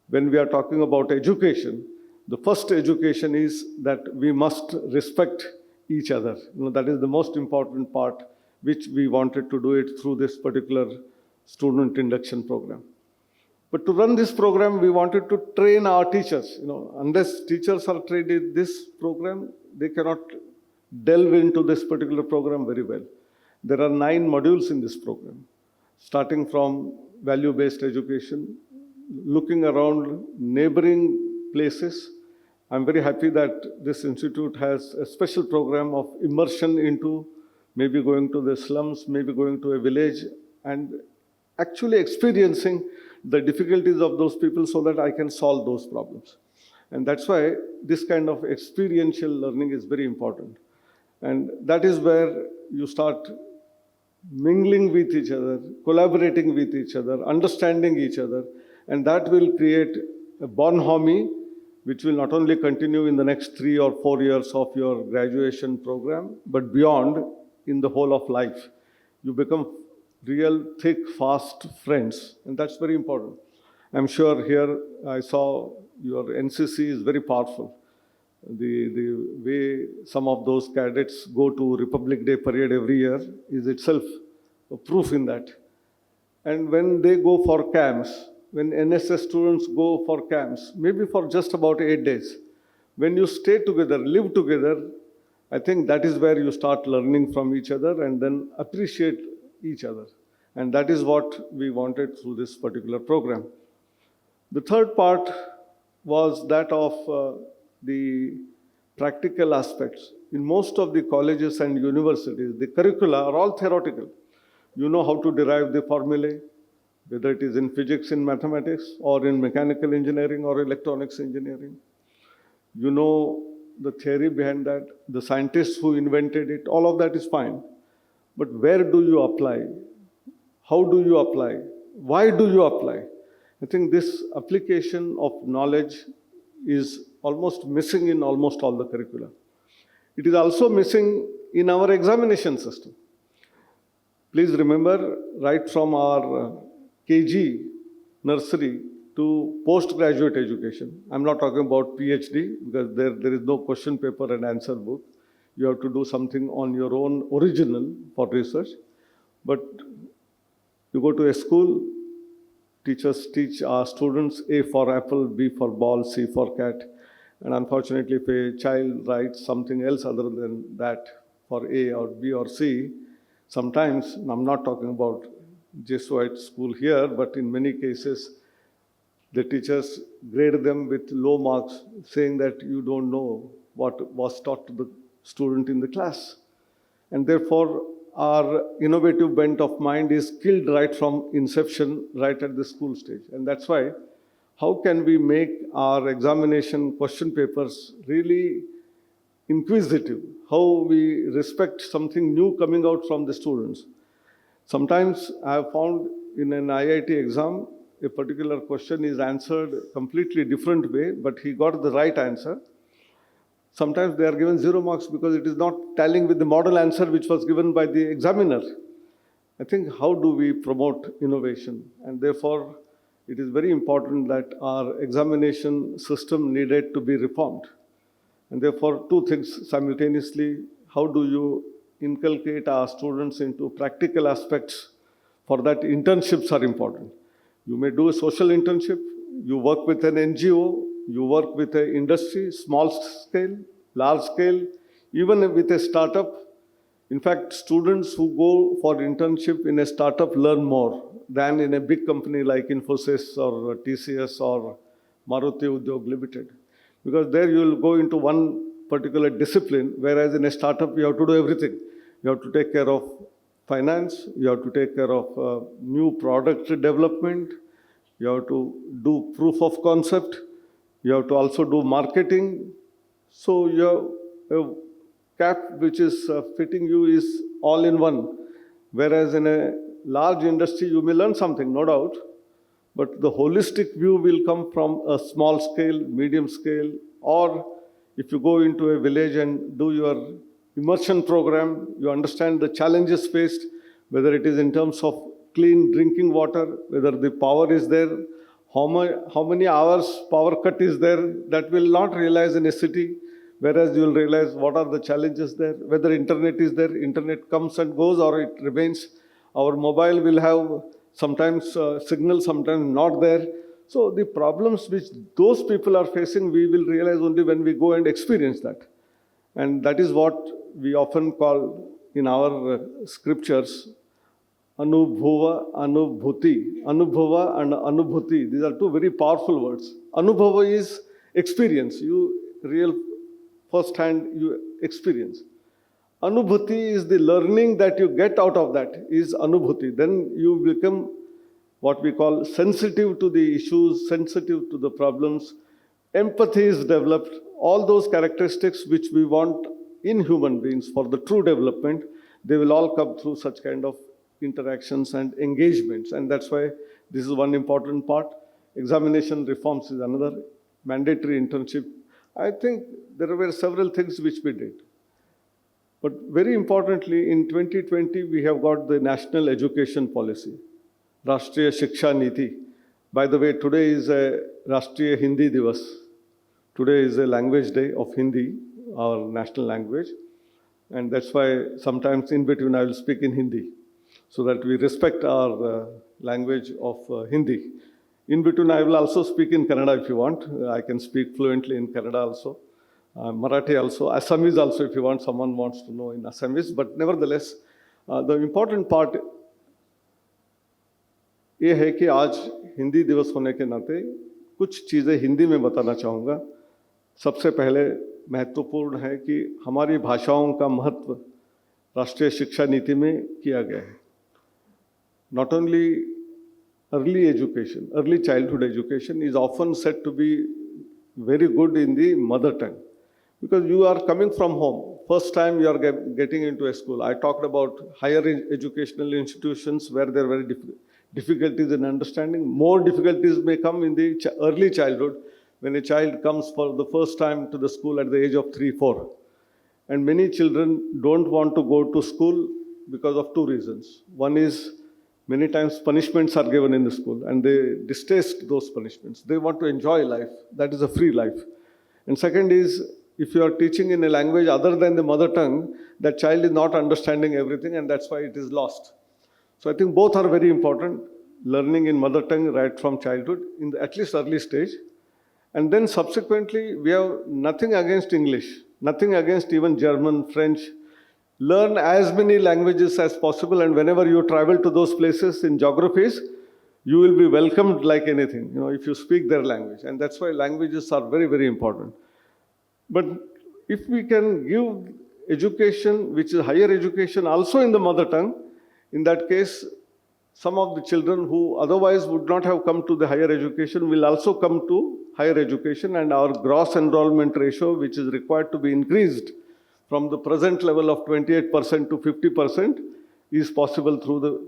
when we are talking about education, the first education is that we must respect each other. That is the most important part, which we wanted to do it through this particular student induction program. But to run this program, we wanted to train our teachers. Unless teachers are trained in this program, they cannot delve into this particular program very well. There are 9 modules in this program, starting from value-based education, looking around neighboring places. I'm very happy that this institute has a special program of immersion into maybe going to the slums, maybe going to a village, and actually experiencing the difficulties of those people so that I can solve those problems. And that's why this kind of experiential learning is very important. And that is where you start mingling with each other, collaborating with each other, understanding each other, and that will create a bonhomie, which will not only continue in the next 3 or 4 years of your graduation program, but beyond, in the whole of life. You become real, thick, fast friends, and that's very important. I'm sure here I saw your NCC is very powerful. The way some of those cadets go to Republic Day parade every year is itself a proof in that. And when they go for camps, when NSS students go for camps, maybe for just about 8 days, when you stay together, live together, I think that is where you start learning from each other and then appreciate each other. And that is what we wanted through this particular program. The third part was that of the practical aspects. In most of the colleges and universities, the curricula are all theoretical. You know how to derive the formulae, whether it is in physics, in mathematics, or in mechanical engineering or electronics engineering. You know the theory behind that, the scientists who invented it, all of that is fine. But where do you apply? How do you apply? Why do you apply? I think this application of knowledge is almost missing in almost all the curricula. It is also missing in our examination system. Please remember, right from our KG, nursery, to postgraduate education. I'm not talking about PhD because there is no question paper and answer book. You have to do something on your own original for research. But you go to a school, teachers teach our students A for apple, B for ball, C for cat. And unfortunately, if a child writes something else other than that for A or B or C, sometimes, and I'm not talking about Jesuit school here, but in many cases, the teachers grade them with low marks, saying that you don't know what was taught to the student in the class. And therefore, our innovative bent of mind is killed right from inception, right at the school stage. And that's why, how can we make our examination question papers really inquisitive? How we respect something new coming out from the students? Sometimes I have found in an IIT exam, a particular question is answered completely different way, but he got the right answer. Sometimes they are given 0 marks because it is not tallying with the model answer which was given by the examiner. I think, how do we promote innovation? And therefore, it is very important that our examination system needed to be reformed. And therefore, two things simultaneously: how do you inculcate our students into practical aspects? For that, internships are important. You may do a social internship, you work with an NGO, you work with an industry, small scale, large scale, even with a startup. In fact, students who go for internship in a startup learn more than in a big company like Infosys or TCS or Maruti Udyog Limited. Because there you will go into one particular discipline, whereas in a startup you have to do everything. You have to take care of finance, you have to take care of new product development, you have to do proof of concept, you have to also do marketing. So your cap which is fitting you is all in one. Whereas in a large industry, you may learn something, no doubt, but the holistic view will come from a small scale, medium scale, or if you go into a village and do your immersion program, you understand the challenges faced, whether it is in terms of clean drinking water, whether the power is there, how many hours power cut is there, that will not realize in a city, whereas you will realize what are the challenges there, whether internet is there, internet comes and goes or it remains. Our mobile will have sometimes signal, sometimes not there. So the problems which those people are facing, we will realize only when we go and experience that. And that is what we often call in our scriptures, Anubhava, Anubhuti. Anubhava and Anubhuti, these are two very powerful words. Anubhava is experience, first-hand you experience. Anubhuti is the learning that you get out of that, is Anubhuti. Then you become what we call sensitive to the issues, sensitive to the problems. Empathy is developed. All those characteristics which we want in human beings for the true development, they will all come through such kind of interactions and engagements. And that's why this is one important part. Examination reforms is another. Mandatory internship. I think there were several things which we did. But very importantly, in 2020, we have got the National Education Policy, Rashtriya Shiksha Niti. By the way, today is a Rashtriya Hindi Divas. Today is a language day of Hindi, our national language. And that's why sometimes in between I will speak in Hindi, so that we respect our language of Hindi. In between I will also speak in Kannada if you want. I can speak fluently in Kannada also. Marathi also, Assamese also if you want, someone wants to know in Assamese. But nevertheless, the important part ये है कि आज हिंदी दिवस होने के नाते कुछ चीज़ें हिंदी में बताना चाहूँगा। सबसे पहले महत्वपूर्ण है कि हमारी भाषाओं का महत्व राष्ट्रीय शिक्षा नीति में किया गया है। Not only early education, early childhood education is often said to be very good in the mother tongue, because you are coming from home. First time you are getting into a school. I talked about higher educational institutions where there were difficulties in understanding. More difficulties may come in the early childhood when a child comes for the first time to the school at the age of 3, 4. And many children don't want to go to school because of two reasons. One is many times punishments are given in the school and they distaste those punishments. They want to enjoy life. That is a free life. And second is, if you are teaching in a language other than the mother tongue, that child is not understanding everything and that's why it is lost. So I think both are very important, learning in mother tongue right from childhood, in the at least early stage. And then subsequently, we have nothing against English, nothing against even German, French. Learn as many languages as possible, and whenever you travel to those places in geographies, you will be welcomed like anything, if you speak their language. And that's why languages are very, very important. But if we can give education, which is higher education, also in the mother tongue, in that case, some of the children who otherwise would not have come to the higher education will also come to higher education, and our gross enrollment ratio, which is required to be increased from the present level of 28% to 50%, is possible through the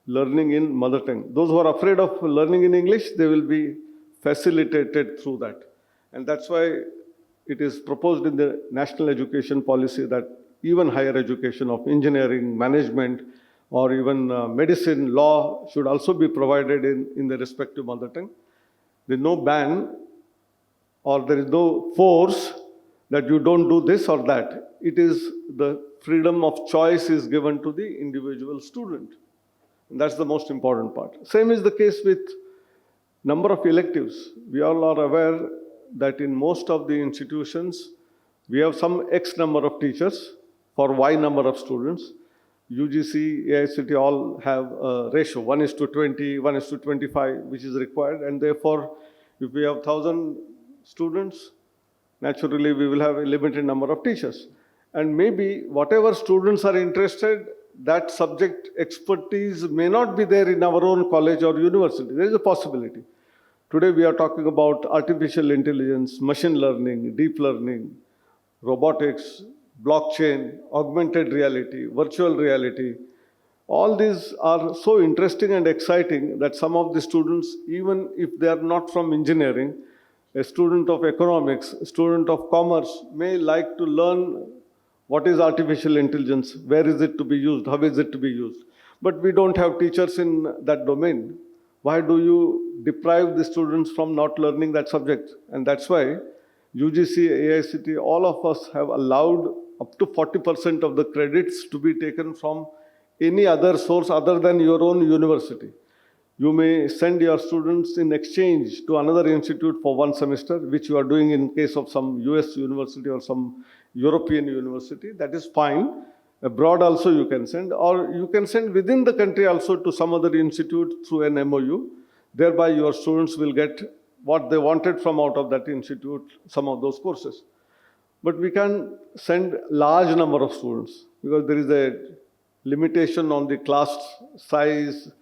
learning in mother tongue. Those who are afraid of learning in English, they will be facilitated through that. And that's why it is proposed in the national education policy that even higher education of engineering, management, or even medicine, law should also be provided in the respective mother tongue. There is no ban or there is no force that you don't do this or that. It is the freedom of choice is given to the individual student. And that's the most important part. Same is the case with number of electives. We all are aware that in most of the institutions, we have some X number of teachers for Y number of students. UGC, AICT all have a ratio, 1:20, 1:25, which is required. And therefore, if we have 1,000 students, naturally we will have a limited number of teachers. And maybe whatever students are interested, that subject expertise may not be there in our own college or university. There is a possibility. Today we are talking about artificial intelligence, machine learning, deep learning, robotics, blockchain, augmented reality, virtual reality. All these are so interesting and exciting that some of the students, even if they are not from engineering, a student of economics, a student of commerce may like to learn what is artificial intelligence, where is it to be used, how is it to be used. But we don't have teachers in that domain. Why do you deprive the students from not learning that subject? And that's why UGC, AICT, all of us have allowed up to 40% of the credits to be taken from any other source other than your own university. You may send your students in exchange to another institute for one semester, which you are doing in case of some US university or some European university. That is fine. Abroad also you can send, or you can send within the country also to some other institute through an MOU. Thereby your students will get what they wanted from out of that institute, some of those courses. But we can send large number of students because there is a limitation on the class size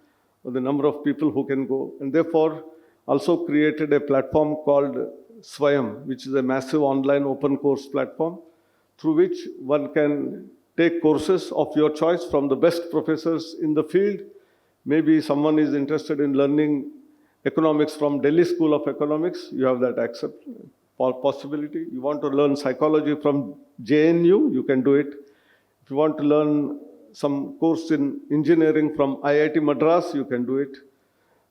or the number of people who can go. And therefore also created a platform called Swayam, which is a massive online open course platform through which one can take courses of your choice from the best professors in the field. Maybe someone is interested in learning economics from Delhi School of Economics, you have that possibility. You want to learn psychology from JNU, you can do it. If you want to learn some course in engineering from IIT Madras, you can do it.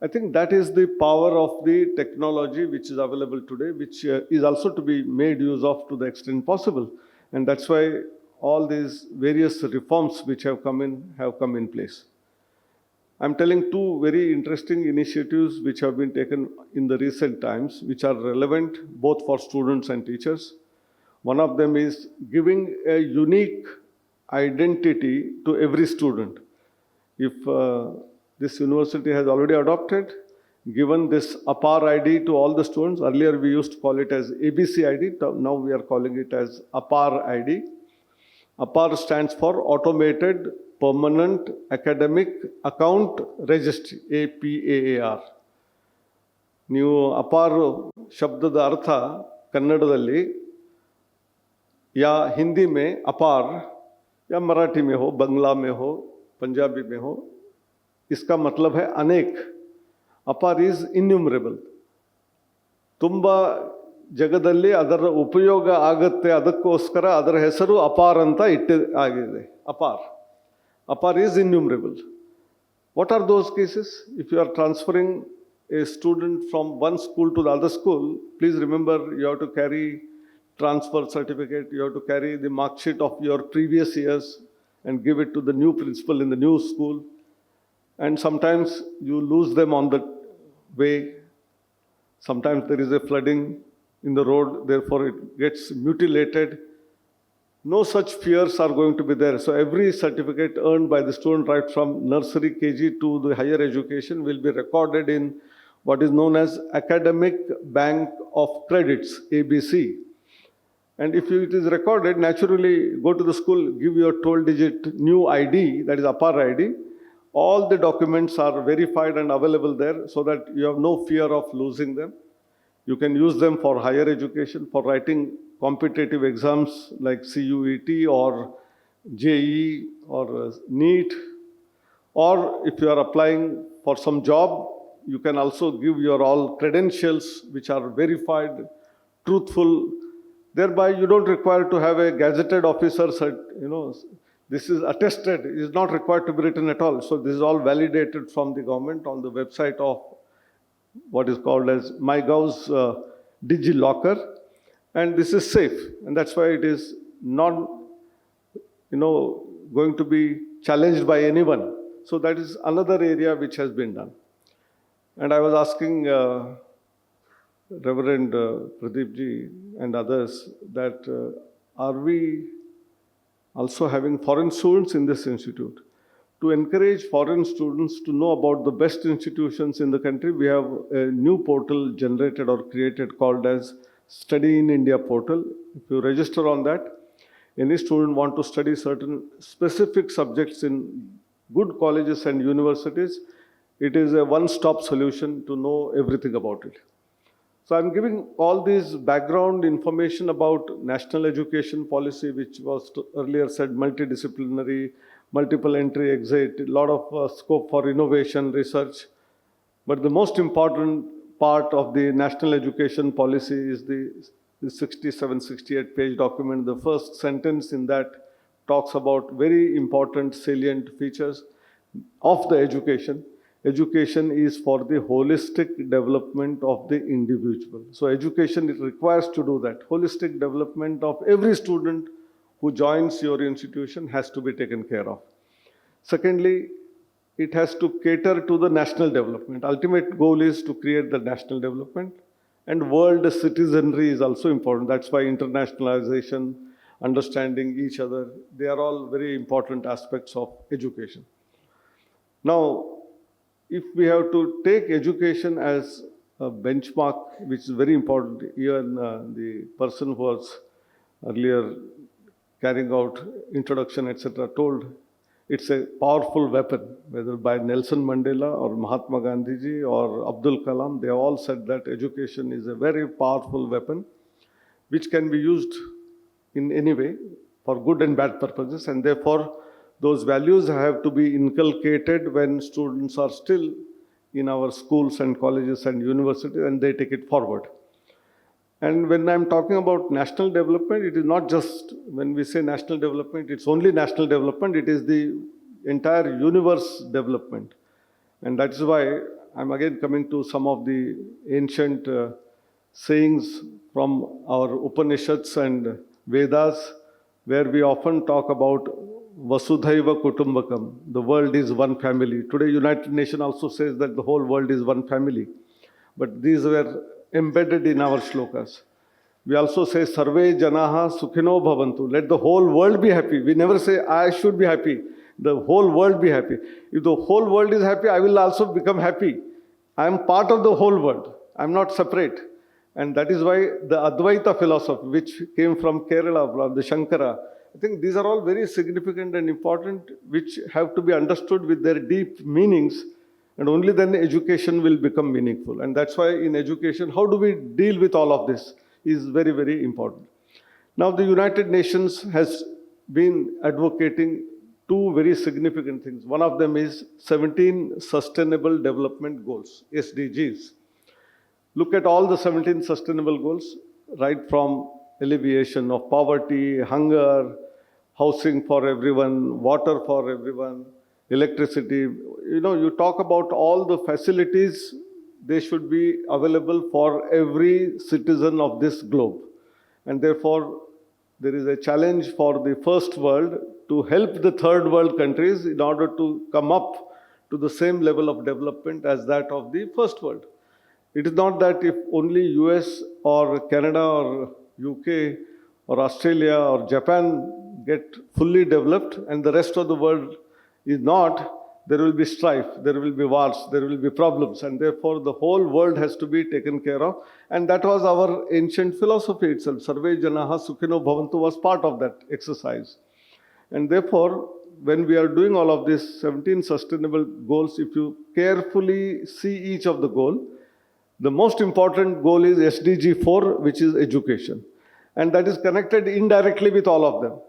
I think that is the power of the technology which is available today, which is also to be made use of to the extent possible. And that's why all these various reforms which have come in place. I'm telling two very interesting initiatives which have been taken in the recent times, which are relevant both for students and teachers. One of them is giving a unique identity to every student. If the this university has already adopted, given this APAR ID to all the students. Earlier we used to call it as ABC ID, now we are calling it as APAR ID. APAR stands for Automated Permanent Academic Account Registry, APAAR. ನೀವು ಅಪಾರ್ ಶಬ್ದದ ಅರ್ಥ ಕನ್ನಡದಲ್ಲಿ या हिंदी में अपार या मराठी में हो, बंगला में हो, पंजाबी में हो, इसका मतलब है अनेक. ಅಪಾರ್ ಈಸ್ ಇನ್ಯೂಮರೇಬಲ್. ತುಂಬ ಜಗದಲ್ಲಿ ಅದರ ಉಪಯೋಗ ಆಗುತ್ತೆ, ಅದಕ್ಕೋಸ್ಕರ ಅದರ ಹೆಸರು ಅಪಾರ್ ಅಂತ ಆಗಿದೆ. APAAR is innumerable. What are those cases? If you are transferring a student from one school to the other school, please remember you have to carry transfer certificate, you have to carry the mark sheet of your previous years and give it to the new principal in the new school. And sometimes you lose them on the way. Sometimes there is a flooding in the road, therefore it gets mutilated. No such fears are going to be there. So every certificate earned by the student right from nursery KG to the higher education will be recorded in what is known as Academic Bank of Credits, ABC. And if it is recorded, naturally go to the school, give your 12-digit new ID, that is APAR ID. All the documents are verified and available there so that you have no fear of losing them. You can use them for higher education, for writing competitive exams like CUET or JEE or NEET. Or if you are applying for some job, you can also give your all credentials which are verified, truthful. Thereby you don't require to have a gazetted officer, this is attested, it is not required to be written at all. So this is all validated from the government on the website of what is called as MyGov's DigiLocker. And this is safe, and that's why it is not going to be challenged by anyone. So that is another area which has been done. And I was asking Reverend Pradeep ji and others that are we also having foreign students in this institute? To encourage foreign students to know about the best institutions in the country, we have a new portal generated or created called as Study in India portal. If you register on that, any student want to study certain specific subjects in good colleges and universities, it is a one-stop solution to know everything about it. So I'm giving all this background information about national education policy, which was earlier said multidisciplinary, multiple entry, exit, a lot of scope for innovation, research. But the most important part of the national education policy is the 67-68 page document. The first sentence in that talks about very important salient features of the education. Education is for the holistic development of the individual. So education, it requires to do that. Holistic development of every student who joins your institution has to be taken care of. Secondly, it has to cater to the national development. Ultimate goal is to create the national development. And world citizenry is also important. That's why internationalization, understanding each other, they are all very important aspects of education. Now, if we have to take education as a benchmark, which is very important, even the person who was earlier carrying out introduction, etc., told it's a powerful weapon, whether by Nelson Mandela or Mahatma Gandhi ji or Abdul Kalam, they all said that education is a very powerful weapon which can be used in any way for good and bad purposes, and therefore those values have to be inculcated when students are still in our schools and colleges and universities, and they take it forward. And when I'm talking about national development, it is not just when we say national development, it's only national development, it is the entire universe development. And that is why I'm again coming to some of the ancient sayings from our Upanishads and Vedas, where we often talk about Vasudhaiva Kutumbakam, the world is one family. Today United Nations also says that the whole world is one family. But these were embedded in our shlokas. We also say Sarve Janaha Sukhino Bhavantu. Let the whole world be happy. We never say I should be happy. the whole world be happy. If the whole world is happy, I will also become happy. I am part of the whole world. I am not separate. And that is why the Advaita philosophy, which came from Kerala, from the Shankara, I think these are all very significant and important, which have to be understood with their deep meanings, and only then education will become meaningful. And that's why in education, how do we deal with all of this is very, very important. Now, the United Nations has been advocating two very significant things. One of them is 17 Sustainable Development Goals, SDGs. Look at all the 17 sustainable goals, right from alleviation of poverty, hunger, housing for everyone, water for everyone, electricity. You talk about all the facilities, they should be available for every citizen of this globe. And therefore, there is a challenge for the first world to help the third world countries in order to come up to the same level of development as that of the first world. It is not that if only US or Canada or UK or Australia or Japan get fully developed and the rest of the world is not, there will be strife, there will be wars, there will be problems, and therefore the whole world has to be taken care of. And that was our ancient philosophy itself. Sarve Janaha Sukhino Bhavantu was part of that exercise. And therefore, when we are doing all of these 17 sustainable goals, if you carefully see each of the goal, the most important goal is SDG 4, which is education. And that is connected indirectly with all of them.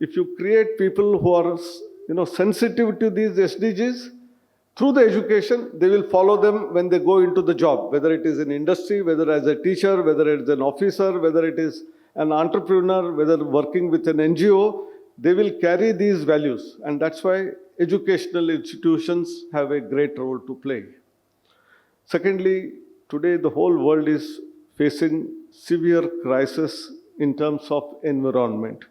If you create people who are sensitive to these SDGs, through the education, they will follow them when they go into the job, whether it is in industry, whether as a teacher, whether it is an officer, whether it is an entrepreneur, whether working with an NGO, they will carry these values. And that's why educational institutions have a great role to play. Secondly, today the whole world is facing severe crisis in terms of environment.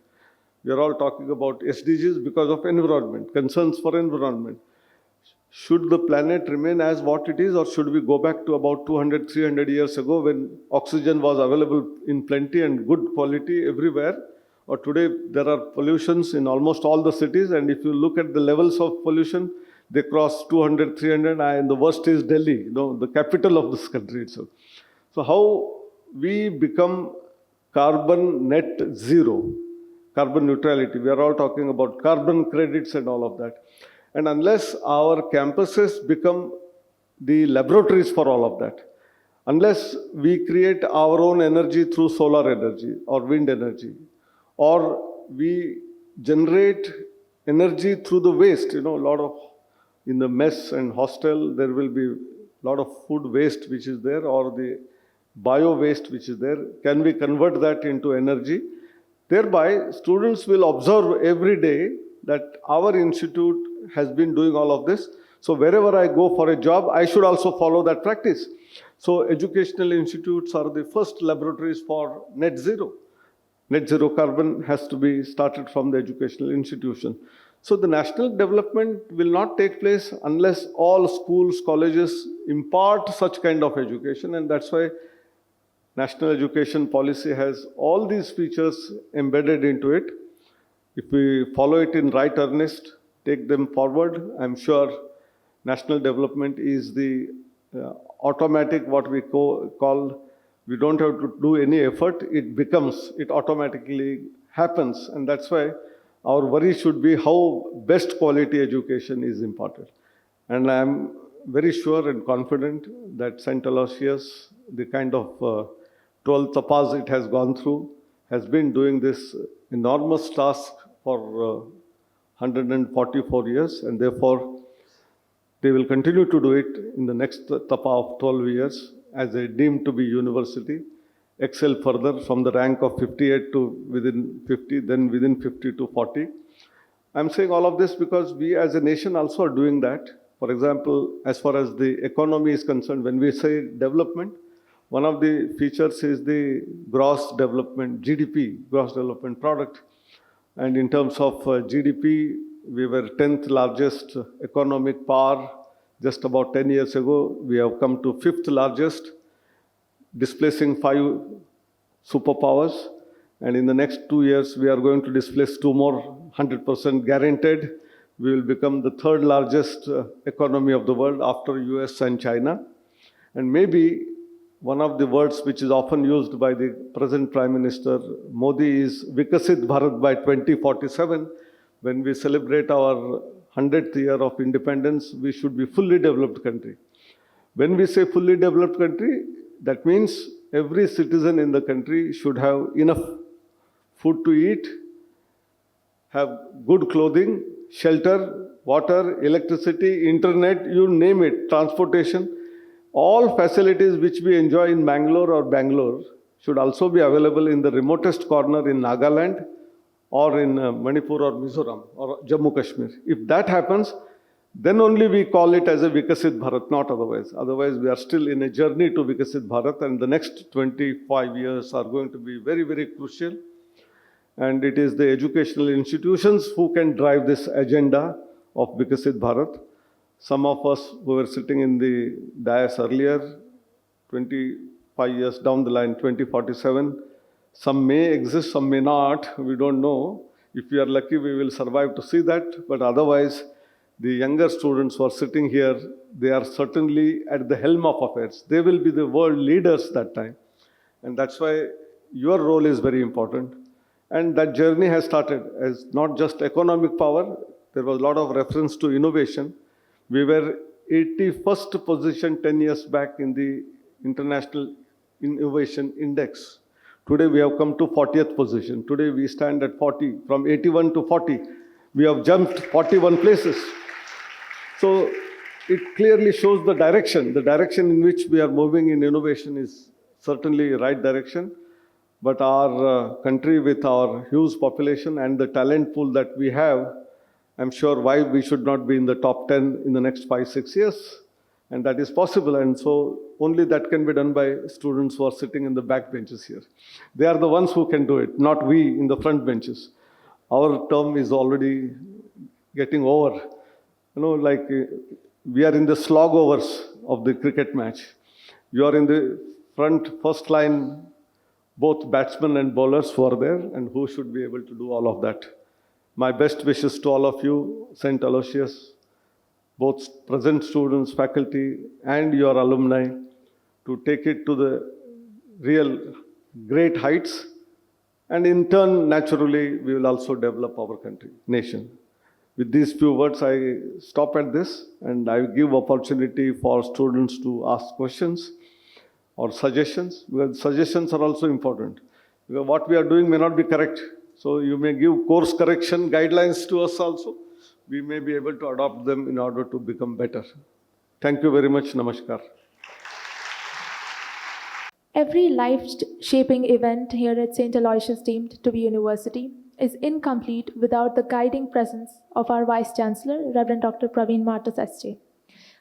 We are all talking about SDGs because of environment, concerns for environment. Should the planet remain as what it is, or should we go back to about 200, 300 years ago when oxygen was available in plenty and good quality everywhere? Or today there are pollutions in almost all the cities, and if you look at the levels of pollution, they cross 200, 300, and the worst is Delhi, the capital of this country itself. So how we become carbon net zero, carbon neutrality. We are all talking about carbon credits and all of that. And unless our campuses become the laboratories for all of that, unless we create our own energy through solar energy or wind energy, or we generate energy through the waste, a lot of, in the mess and hostel, there will be a lot of food waste which is there, or the bio waste which is there. Can we convert that into energy? Thereby, students will observe every day that our institute has been doing all of this. So wherever I go for a job, I should also follow that practice. So educational institutes are the first laboratories for net zero. Net zero carbon has to be started from the educational institution. So the national development will not take place unless all schools, colleges impart such kind of education, and that's why National Education Policy has all these features embedded into it. If we follow it in right earnest, take them forward, I'm sure national development is the automatic, what we call, we don't have to do any effort, it automatically happens. And that's why our worry should be how best quality education is imparted. And I'm very sure and confident that St. Aloysius, the kind of 12 tapas it has gone through, has been doing this enormous task for 144 years, and therefore they will continue to do it in the next tapa of 12 years as a deemed to be university, excel further from the rank of 58 to within 50, then within 50 to 40. I'm saying all of this because we as a nation also are doing that. For example, as far as the economy is concerned, when we say development, one of the features is the gross development, GDP, gross development product. And in terms of GDP, we were 10th largest economic power just about 10 years ago. We have come to 5th largest, displacing 5 superpowers. And in the next 2 years, we are going to displace 2 more, 100% guaranteed. We will become the third largest economy of the world after US and China. And maybe one of the words which is often used by the present Prime Minister Modi is Vikasit Bharat by 2047. When we celebrate our 100th year of independence, we should be fully developed country. When we say fully developed country, that means every citizen in the country should have enough food to eat, have good clothing, shelter, water, electricity, internet, you name it, transportation. All facilities which we enjoy in Bangalore should also be available in the remotest corner in Nagaland or in Manipur or Mizoram or Jammu Kashmir. If that happens, then only we call it as a Vikasit Bharat, not otherwise. Otherwise, we are still in a journey to Vikasit Bharat, and the next 25 years are going to be very, very crucial. And it is the educational institutions who can drive this agenda of Vikasit Bharat. Some of us who were sitting in the dais earlier, 25 years down the line, 2047, some may exist, some may not, we don't know. If we are lucky, we will survive to see that, but otherwise, the younger students who are sitting here, they are certainly at the helm of affairs. They will be the world leaders that time. And that's why your role is very important. And that journey has started as not just economic power, there was a lot of reference to innovation. We were 81st position 10 years back in the International Innovation Index. Today we have come to 40th position. Today we stand at 40. From 81 to 40, we have jumped 41 places. So it clearly shows the direction. The direction in which we are moving in innovation is certainly the right direction. But our country, with our huge population and the talent pool that we have, I'm sure why we should not be in the top 10 in the next 5-6 years. And that is possible. And so only that can be done by students who are sitting in the back benches here. They are the ones who can do it, not we in the front benches. Our term is already getting over. You know, like we are in the slog overs of the cricket match. You are in the front, first line, both batsmen and bowlers who are there, and who should be able to do all of that. My best wishes to all of you, St. Aloysius, both present students, faculty, and your alumni, to take it to the real great heights. And in turn, naturally, we will also develop our country, nation. With these few words, I stop at this, and I give opportunity for students to ask questions or suggestions, because suggestions are also important. Because what we are doing may not be correct. So you may give course correction guidelines to us also. We may be able to adopt them in order to become better. Thank you very much. Namaskar. Every life-shaping event here at St. Aloysius deemed to be university is incomplete without the guiding presence of our Vice-Chancellor, Reverend Dr. Praveen Martus SJ.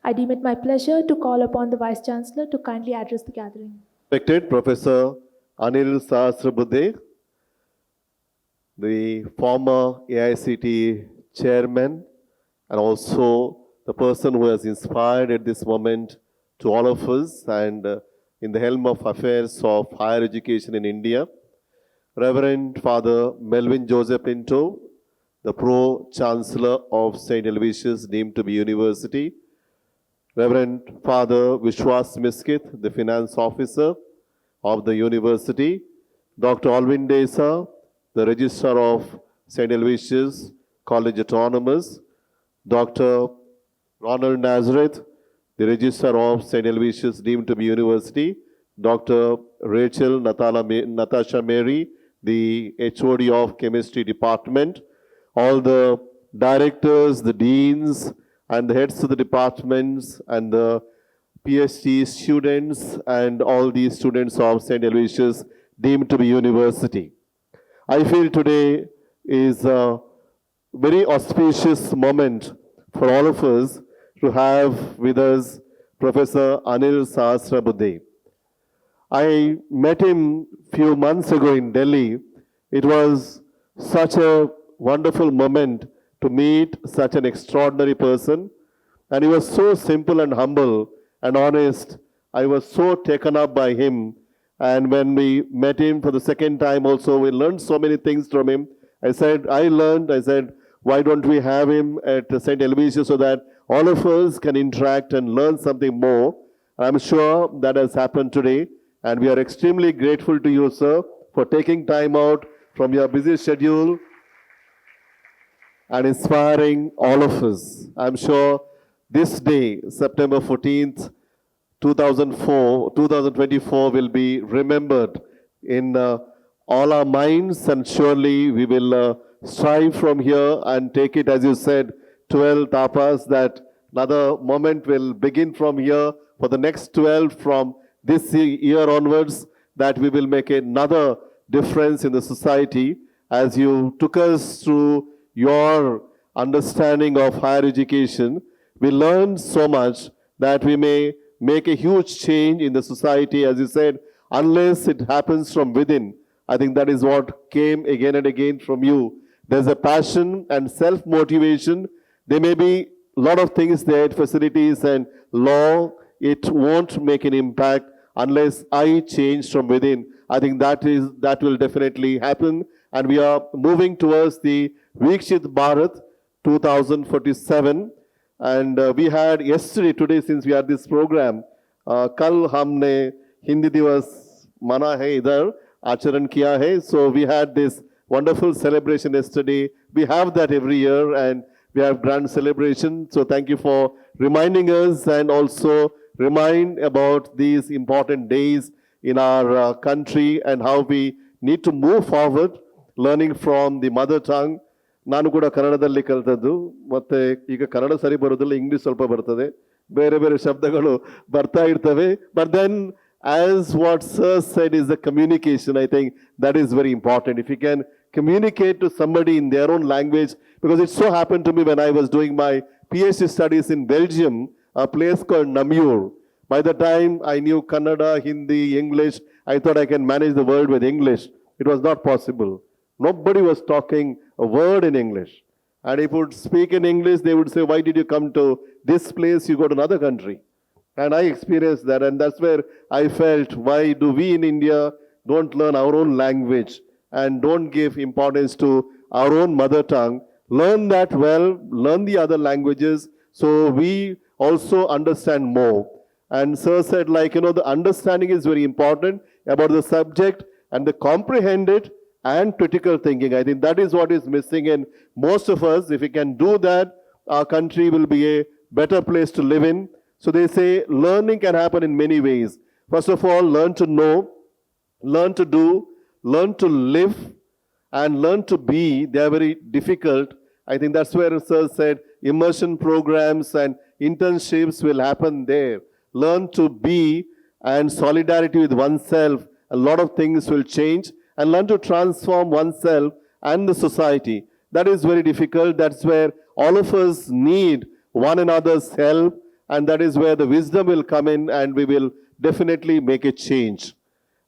I deem it my pleasure to call upon the Vice-Chancellor to kindly address the gathering. Respected Professor Anil Sahasrabuddhe, the former AICT chairman, and also the person who has inspired at this moment to all of us and in the helm of affairs of higher education in India, Reverend Father Melvin Joseph Pinto, the Pro-Chancellor of St. Aloysius deemed to be university, Reverend Father Vishwas Miskit, the Finance Officer of the university, Dr. Alvin Desa, the Registrar of St. Aloysius College Autonomous, Dr. Ronald Nazareth, the Registrar of St. Aloysius deemed to be university, Dr. Rachel Natasha Mary, the HOD of Chemistry Department, all the directors, the deans, and the heads of the departments, and the PhD students, and all the students of St. Aloysius deemed to be university. I feel today is a very auspicious moment for all of us to have with us Professor Anil Sahasrabuddhe. I met him a few months ago in Delhi. It was such a wonderful moment to meet such an extraordinary person. And he was so simple and humble and honest. I was so taken up by him. And when we met him for the second time also, we learned so many things from him. I said, why don't we have him at St. Aloysius so that all of us can interact and learn something more. I'm sure that has happened today, and we are extremely grateful to you, sir, for taking time out from your busy schedule and inspiring all of us. I'm sure this day, September 14th, 2024 will be remembered in all our minds, and surely we will strive from here and take it, as you said, 12 tapas, that another moment will begin from here for the next 12 from this year onwards, that we will make another difference in the society. As you took us through your understanding of higher education, we learned so much that we may make a huge change in the society, as you said, unless it happens from within. I think that is what came again and again from you. There's a passion and self-motivation. There may be a lot of things there, facilities and law. It won't make an impact unless I change from within. I think that will definitely happen. And we are moving towards the Vikshit Bharat 2047. And we had today, since we had this program, Kal Humne Hindi Divas Mana Hai Idhar Acharan Kiya Hai. So we had this wonderful celebration yesterday. We have that every year, and we have grand celebration. So thank you for reminding us, and also remind about these important days in our country and how we need to move forward, learning from the mother tongue. ನಾನು ಕೂಡ ಕನ್ನಡದಲ್ಲಿ ಕಲಿತದ್ದು, ಮತ್ತೆ ಈಗ ಕನ್ನಡ ಸರಿ ಬರೋದಿಲ್ಲ, English ಸ್ವಲ್ಪ ಬರ್ತದೆ, ಬೇರೆ ಬೇರೆ ಶಬ್ದಗಳು ಬರ್ತಾ ಇರ್ತವೆ. But then, as what Sir said, is the communication. I think that is very important. If you can communicate to somebody in their own language, because it so happened to me when I was doing my PhD studies in Belgium, a place called Namur. By the time I knew Kannada, Hindi, English, I thought I can manage the world with English. It was not possible. Nobody was talking a word in English. And if you would speak in English, they would say, why did you come to this place? You go to another country. And I experienced that. And that's where I felt, why do we in India don't learn our own language and don't give importance to our own mother tongue? Learn that well, learn the other languages, so we also understand more. And Sir said, the understanding is very important about the subject, and the comprehend it, and critical thinking. I think that is what is missing in most of us. If we can do that, our country will be a better place to live in. So they say learning can happen in many ways. First of all, learn to know, learn to do, learn to live, and learn to be. They are very difficult. I think that's where Sir said immersion programs and internships will happen there. Learn to be, and solidarity with oneself. A lot of things will change. And learn to transform oneself and the society. That is very difficult. That's where all of us need one another's help, and that is where the wisdom will come in, and we will definitely make a change.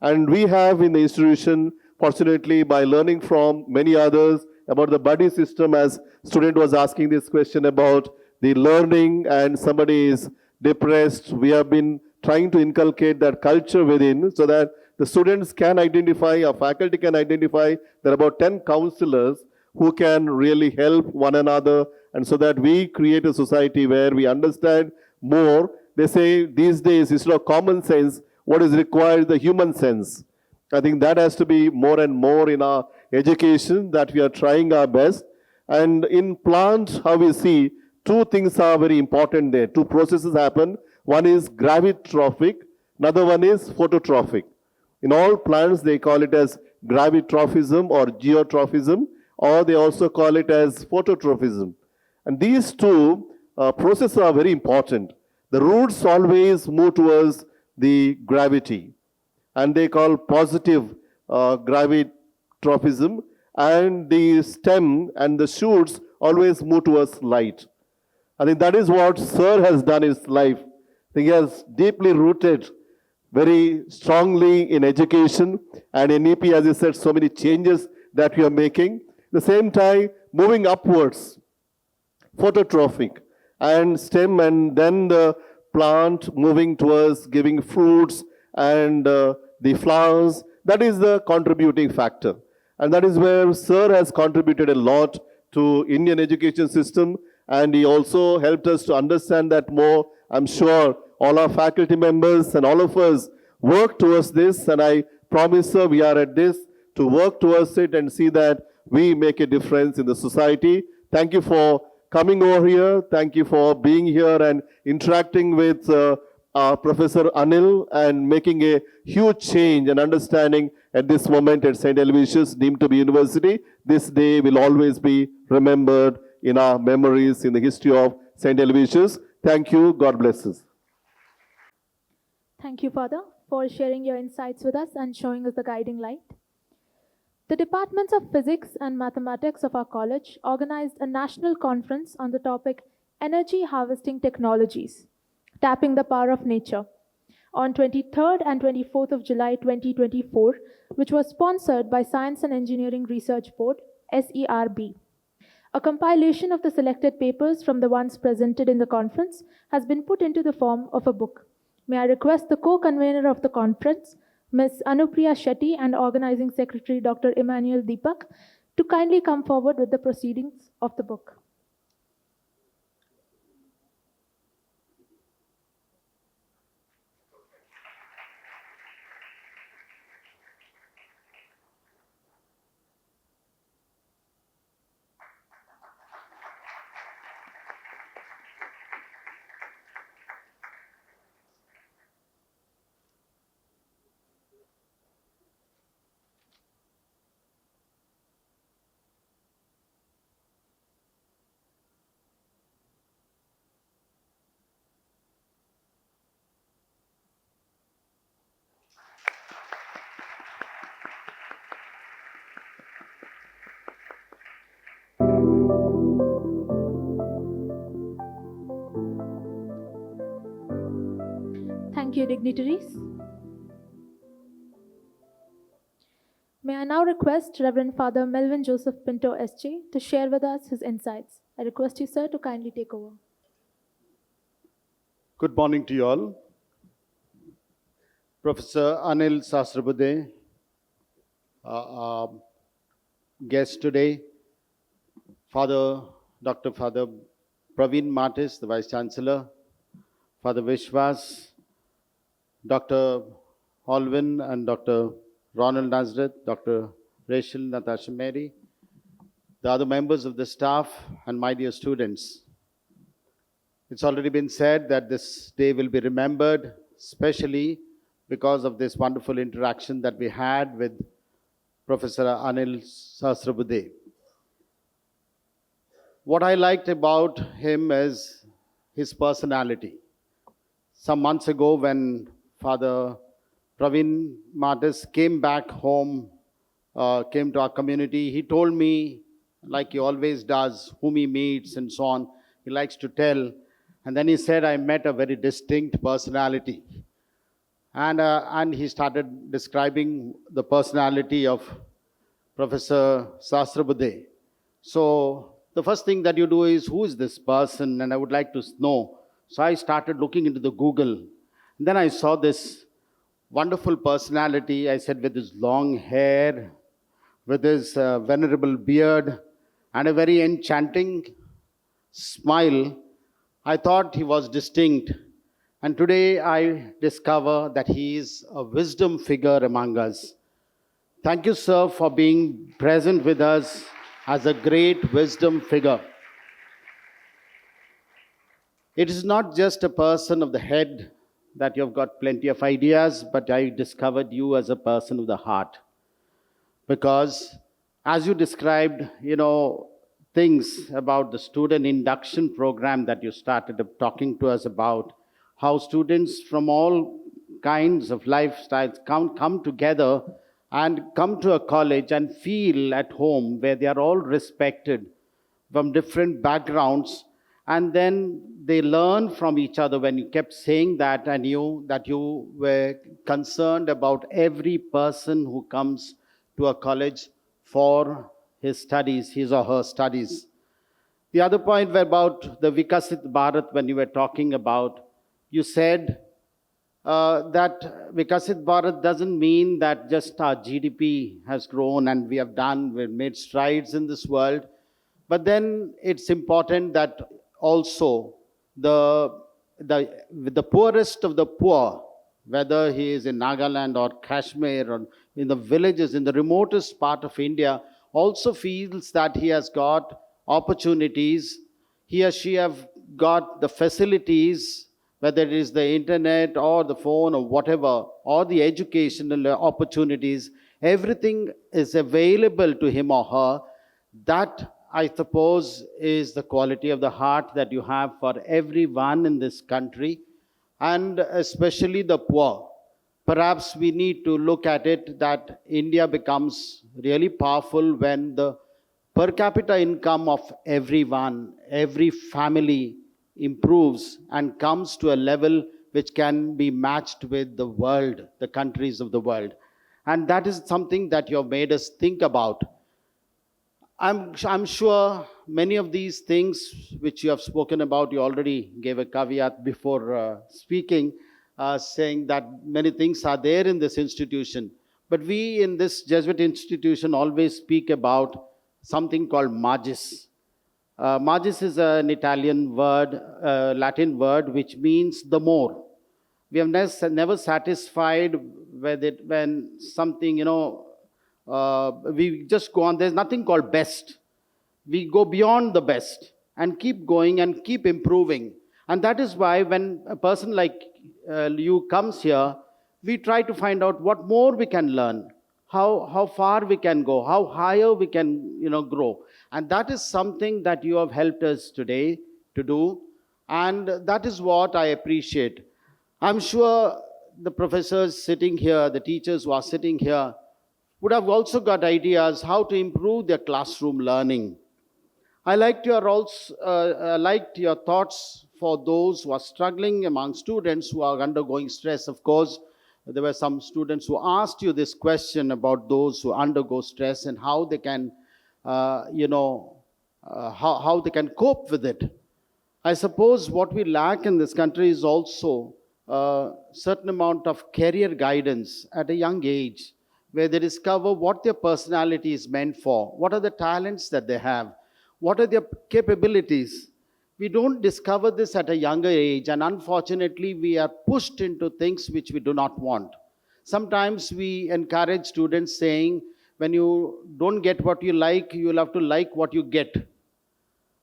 And we have in the institution, fortunately, by learning from many others about the buddy system, as student was asking this question about the learning, and somebody is depressed, we have been trying to inculcate that culture within, so that the students can identify, our faculty can identify, there are about 10 counselors who can really help one another, and so that we create a society where we understand more. They say these days, instead of common sense, what is required is the human sense. I think that has to be more and more in our education, that we are trying our best. And in plant, how we see, two things are very important there. Two processes happen. One is gravitrophic, another one is phototrophic. In all plants, they call it as gravitrophism or geotrophism, or they also call it as phototrophism. And these two processes are very important. The roots always move towards the gravity, and they call positive gravitrophism, and the stem and the shoots always move towards light. I think that is what Sir has done in his life. I think he has deeply rooted very strongly in education, and NEP, as you said, so many changes that we are making. At the same time, moving upwards, phototrophic, and stem, and then the plant moving towards giving fruits and the flowers. That is the contributing factor. And that is where Sir has contributed a lot to Indian education system, and he also helped us to understand that more. I'm sure all our faculty members and all of us work towards this, and I promise, sir, we are at this to work towards it and see that we make a difference in the society. Thank you for coming over here. Thank you for being here and interacting with Professor Anil and making a huge change and understanding at this moment at St. Aloysius, deemed to be university. This day will always be remembered in our memories in the history of St. Aloysius. Thank you. God bless us. Thank you, Father, for sharing your insights with us and showing us the guiding light. The departments of physics and mathematics of our college organized a national conference on the topic Energy Harvesting Technologies, Tapping the Power of Nature, on 23rd and 24th of July 2024, which was sponsored by Science and Engineering Research Board, SERB. A compilation of the selected papers from the ones presented in the conference has been put into the form of a book. May I request the co-convener of the conference, Ms. Anupriya Shetty, and Organizing Secretary Dr. Emmanuel Deepak, to kindly come forward with the proceedings of the book. Thank you, dignitaries. May I now request Reverend Father Melvin Joseph Pinto SJ to share with us his insights. I request you, sir, to kindly take over. Good morning to you all. Professor Anil Sahasrabuddhe, guest today, Dr. Father Praveen Martis, the Vice Chancellor, Father Vishwas, Dr. Holwyn and Dr. Ronald Nazareth, Dr. Rachel Natasha Mary, the other members of the staff, and my dear students. It's already been said that this day will be remembered, especially because of this wonderful interaction that we had with Professor Anil Sahasrabuddhe. What I liked about him is his personality. Some months ago, when Father Praveen Martis came back home, came to our community, he told me, like he always does, whom he meets and so on, he likes to tell. And then he said, I met a very distinct personality. And he started describing the personality of Professor Sahasrabuddhe. So the first thing that you do is, who is this person? And I would like to know. So I started looking into the Google. And then I saw this wonderful personality, I said, with his long hair, with his venerable beard, and a very enchanting smile. I thought he was distinct. And today I discover that he is a wisdom figure among us. Thank you, sir, for being present with us as a great wisdom figure. It is not just a person of the head that you've got plenty of ideas, but I discovered you as a person of the heart. Because as you described, things about the student induction program that you started talking to us about, how students from all kinds of lifestyles come together and come to a college and feel at home, where they are all respected from different backgrounds, and then they learn from each other. When you kept saying that, I knew that you were concerned about every person who comes to a college for his studies, his or her studies. The other point were about the Vikasit Bharat. When you were talking about, you said that Vikasit Bharat doesn't mean that just our GDP has grown and we've made strides in this world, But then it's important that also the poorest of the poor, whether he is in Nagaland or Kashmir or in the villages, in the remotest part of India, also feels that he has got opportunities, he or she have got the facilities, whether it is the internet or the phone or whatever, or the educational opportunities, everything is available to him or her. That, I suppose, is the quality of the heart that you have for everyone in this country, and especially the poor. Perhaps we need to look at it that India becomes really powerful when the per capita income of everyone, every family improves and comes to a level which can be matched with the world, the countries of the world. And that is something that you have made us think about. I'm sure many of these things which you have spoken about, you already gave a caveat before speaking, saying that many things are there in this institution. But we in this Jesuit institution always speak about something called magis. Magis is an Italian word, Latin word, which means the more. We have never satisfied with it when something, we just go on. There's nothing called best. We go beyond the best and keep going and keep improving. And that is why when a person like you comes here, we try to find out what more we can learn, how far we can go, how higher we can grow. And that is something that you have helped us today to do. And that is what I appreciate. I'm sure the professors sitting here, the teachers who are sitting here, would have also got ideas how to improve their classroom learning. I liked your thoughts for those who are struggling among students who are undergoing stress. Of course, there were some students who asked you this question about those who undergo stress and how they can, how they can cope with it. I suppose what we lack in this country is also a certain amount of career guidance at a young age, where they discover what their personality is meant for, what are the talents that they have, what are their capabilities. We don't discover this at a younger age, and unfortunately, we are pushed into things which we do not want. Sometimes we encourage students saying, when you don't get what you like, you'll have to like what you get.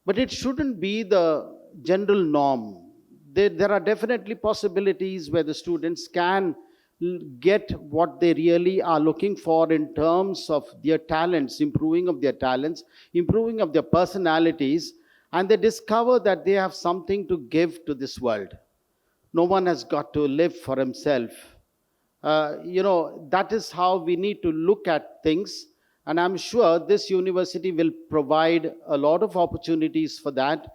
But it shouldn't be the general norm. There are definitely possibilities where the students can get what they really are looking for in terms of their talents, improving of their talents, improving of their personalities, and they discover that they have something to give to this world. No one has got to live for himself. That is how we need to look at things, and I'm sure this university will provide a lot of opportunities for that,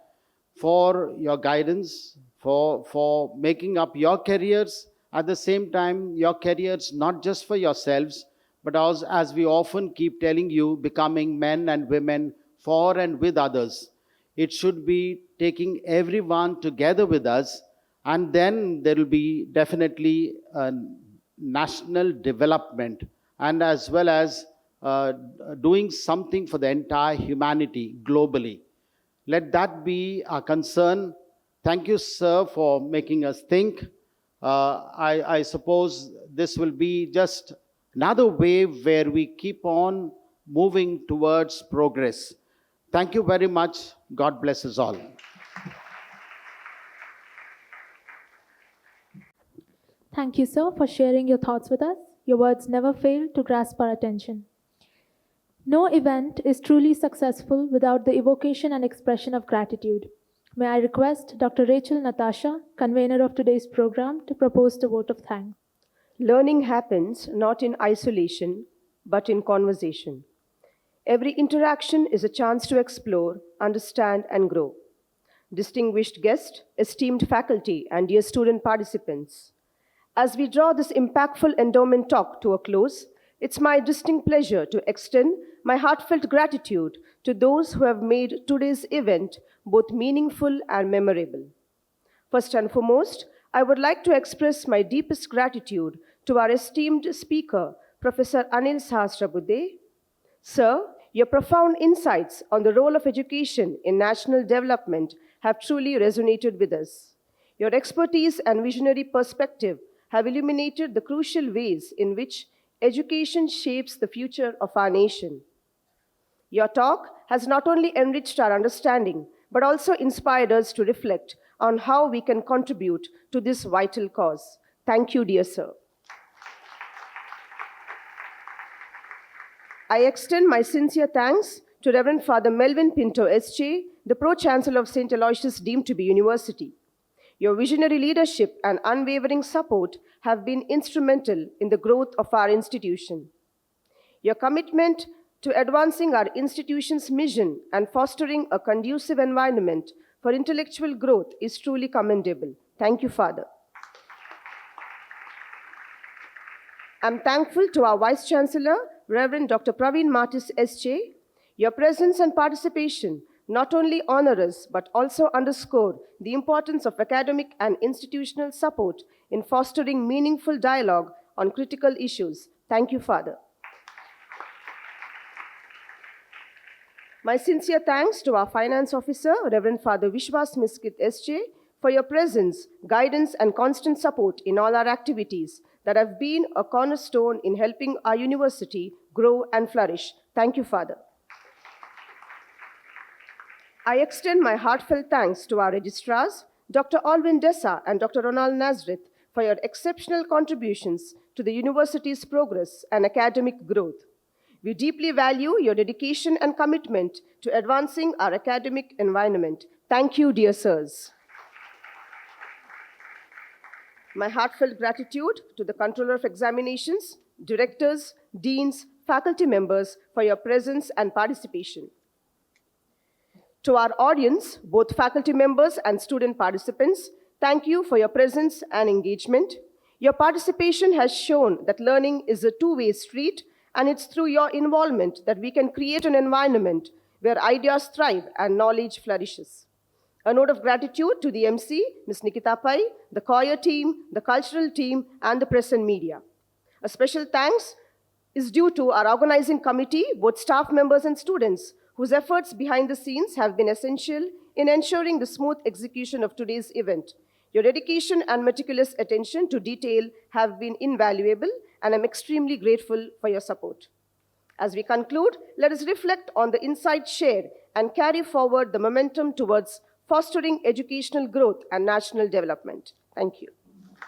for your guidance, for making up your careers. At the same time, your careers not just for yourselves, but as we often keep telling you, becoming men and women for and with others. It should be taking everyone together with us, and then there will be definitely a national development, and as well as doing something for the entire humanity globally. Let that be our concern. Thank you, sir, for making us think. I suppose this will be just another way where we keep on moving towards progress. Thank you very much. God bless us all. Thank you, sir, for sharing your thoughts with us. Your words never fail to grasp our attention. No event is truly successful without the evocation and expression of gratitude. May I request Dr. Rachel Natasha, convener of today's program, to propose the vote of thanks. Learning happens not in isolation, but in conversation. Every interaction is a chance to explore, understand, and grow. Distinguished guests, esteemed faculty, and dear student participants, as we draw this impactful endowment talk to a close, it's my distinct pleasure to extend my heartfelt gratitude to those who have made today's event both meaningful and memorable. First and foremost, I would like to express my deepest gratitude to our esteemed speaker, Professor Anil Sahasrabuddhe. Sir, Your profound insights on the role of education in national development have truly resonated with us. Your expertise and visionary perspective have illuminated the crucial ways in which education shapes the future of our nation. Your talk has not only enriched our understanding, but also inspired us to reflect on how we can contribute to this vital cause. Thank you, dear sir. I extend my sincere thanks to Reverend Father Melvin Pinto S.J., the Pro-Chancellor of St. Aloysius deemed to be University. Your visionary leadership and unwavering support have been instrumental in the growth of our institution. Your commitment to advancing our institution's mission and fostering a conducive environment for intellectual growth is truly commendable. Thank you, Father. I'm thankful to our Vice Chancellor, Reverend Dr. Praveen Martis S.J. Your presence and participation not only honor us, but also underscore the importance of academic and institutional support in fostering meaningful dialogue on critical issues. Thank you, Father. My sincere thanks to our Finance Officer, Reverend Father Vishwas Miskit S.J., for your presence, guidance, and constant support in all our activities that have been a cornerstone in helping our university grow and flourish. Thank you, Father. I extend my heartfelt thanks to our registrars, Dr. Alvin Dessa and Dr. Ronald Nazareth, for your exceptional contributions to the university's progress and academic growth. We deeply value your dedication and commitment to advancing our academic environment. Thank you, dear sirs. My heartfelt gratitude to the Controller of Examinations, directors, deans, faculty members for your presence and participation. To our audience, both faculty members and student participants, thank you for your presence and engagement. Your participation has shown that learning is a two-way street, and it's through your involvement that we can create an environment where ideas thrive and knowledge flourishes. A note of gratitude to the MC, Ms. Nikita Pai, the choir team, the cultural team, and the press and media. A special thanks is due to our organizing committee, both staff members and students, whose efforts behind the scenes have been essential in ensuring the smooth execution of today's event. Your dedication and meticulous attention to detail have been invaluable, and I'm extremely grateful for your support. As we conclude, let us reflect on the insights shared and carry forward the momentum towards fostering educational growth and national development. Thank you.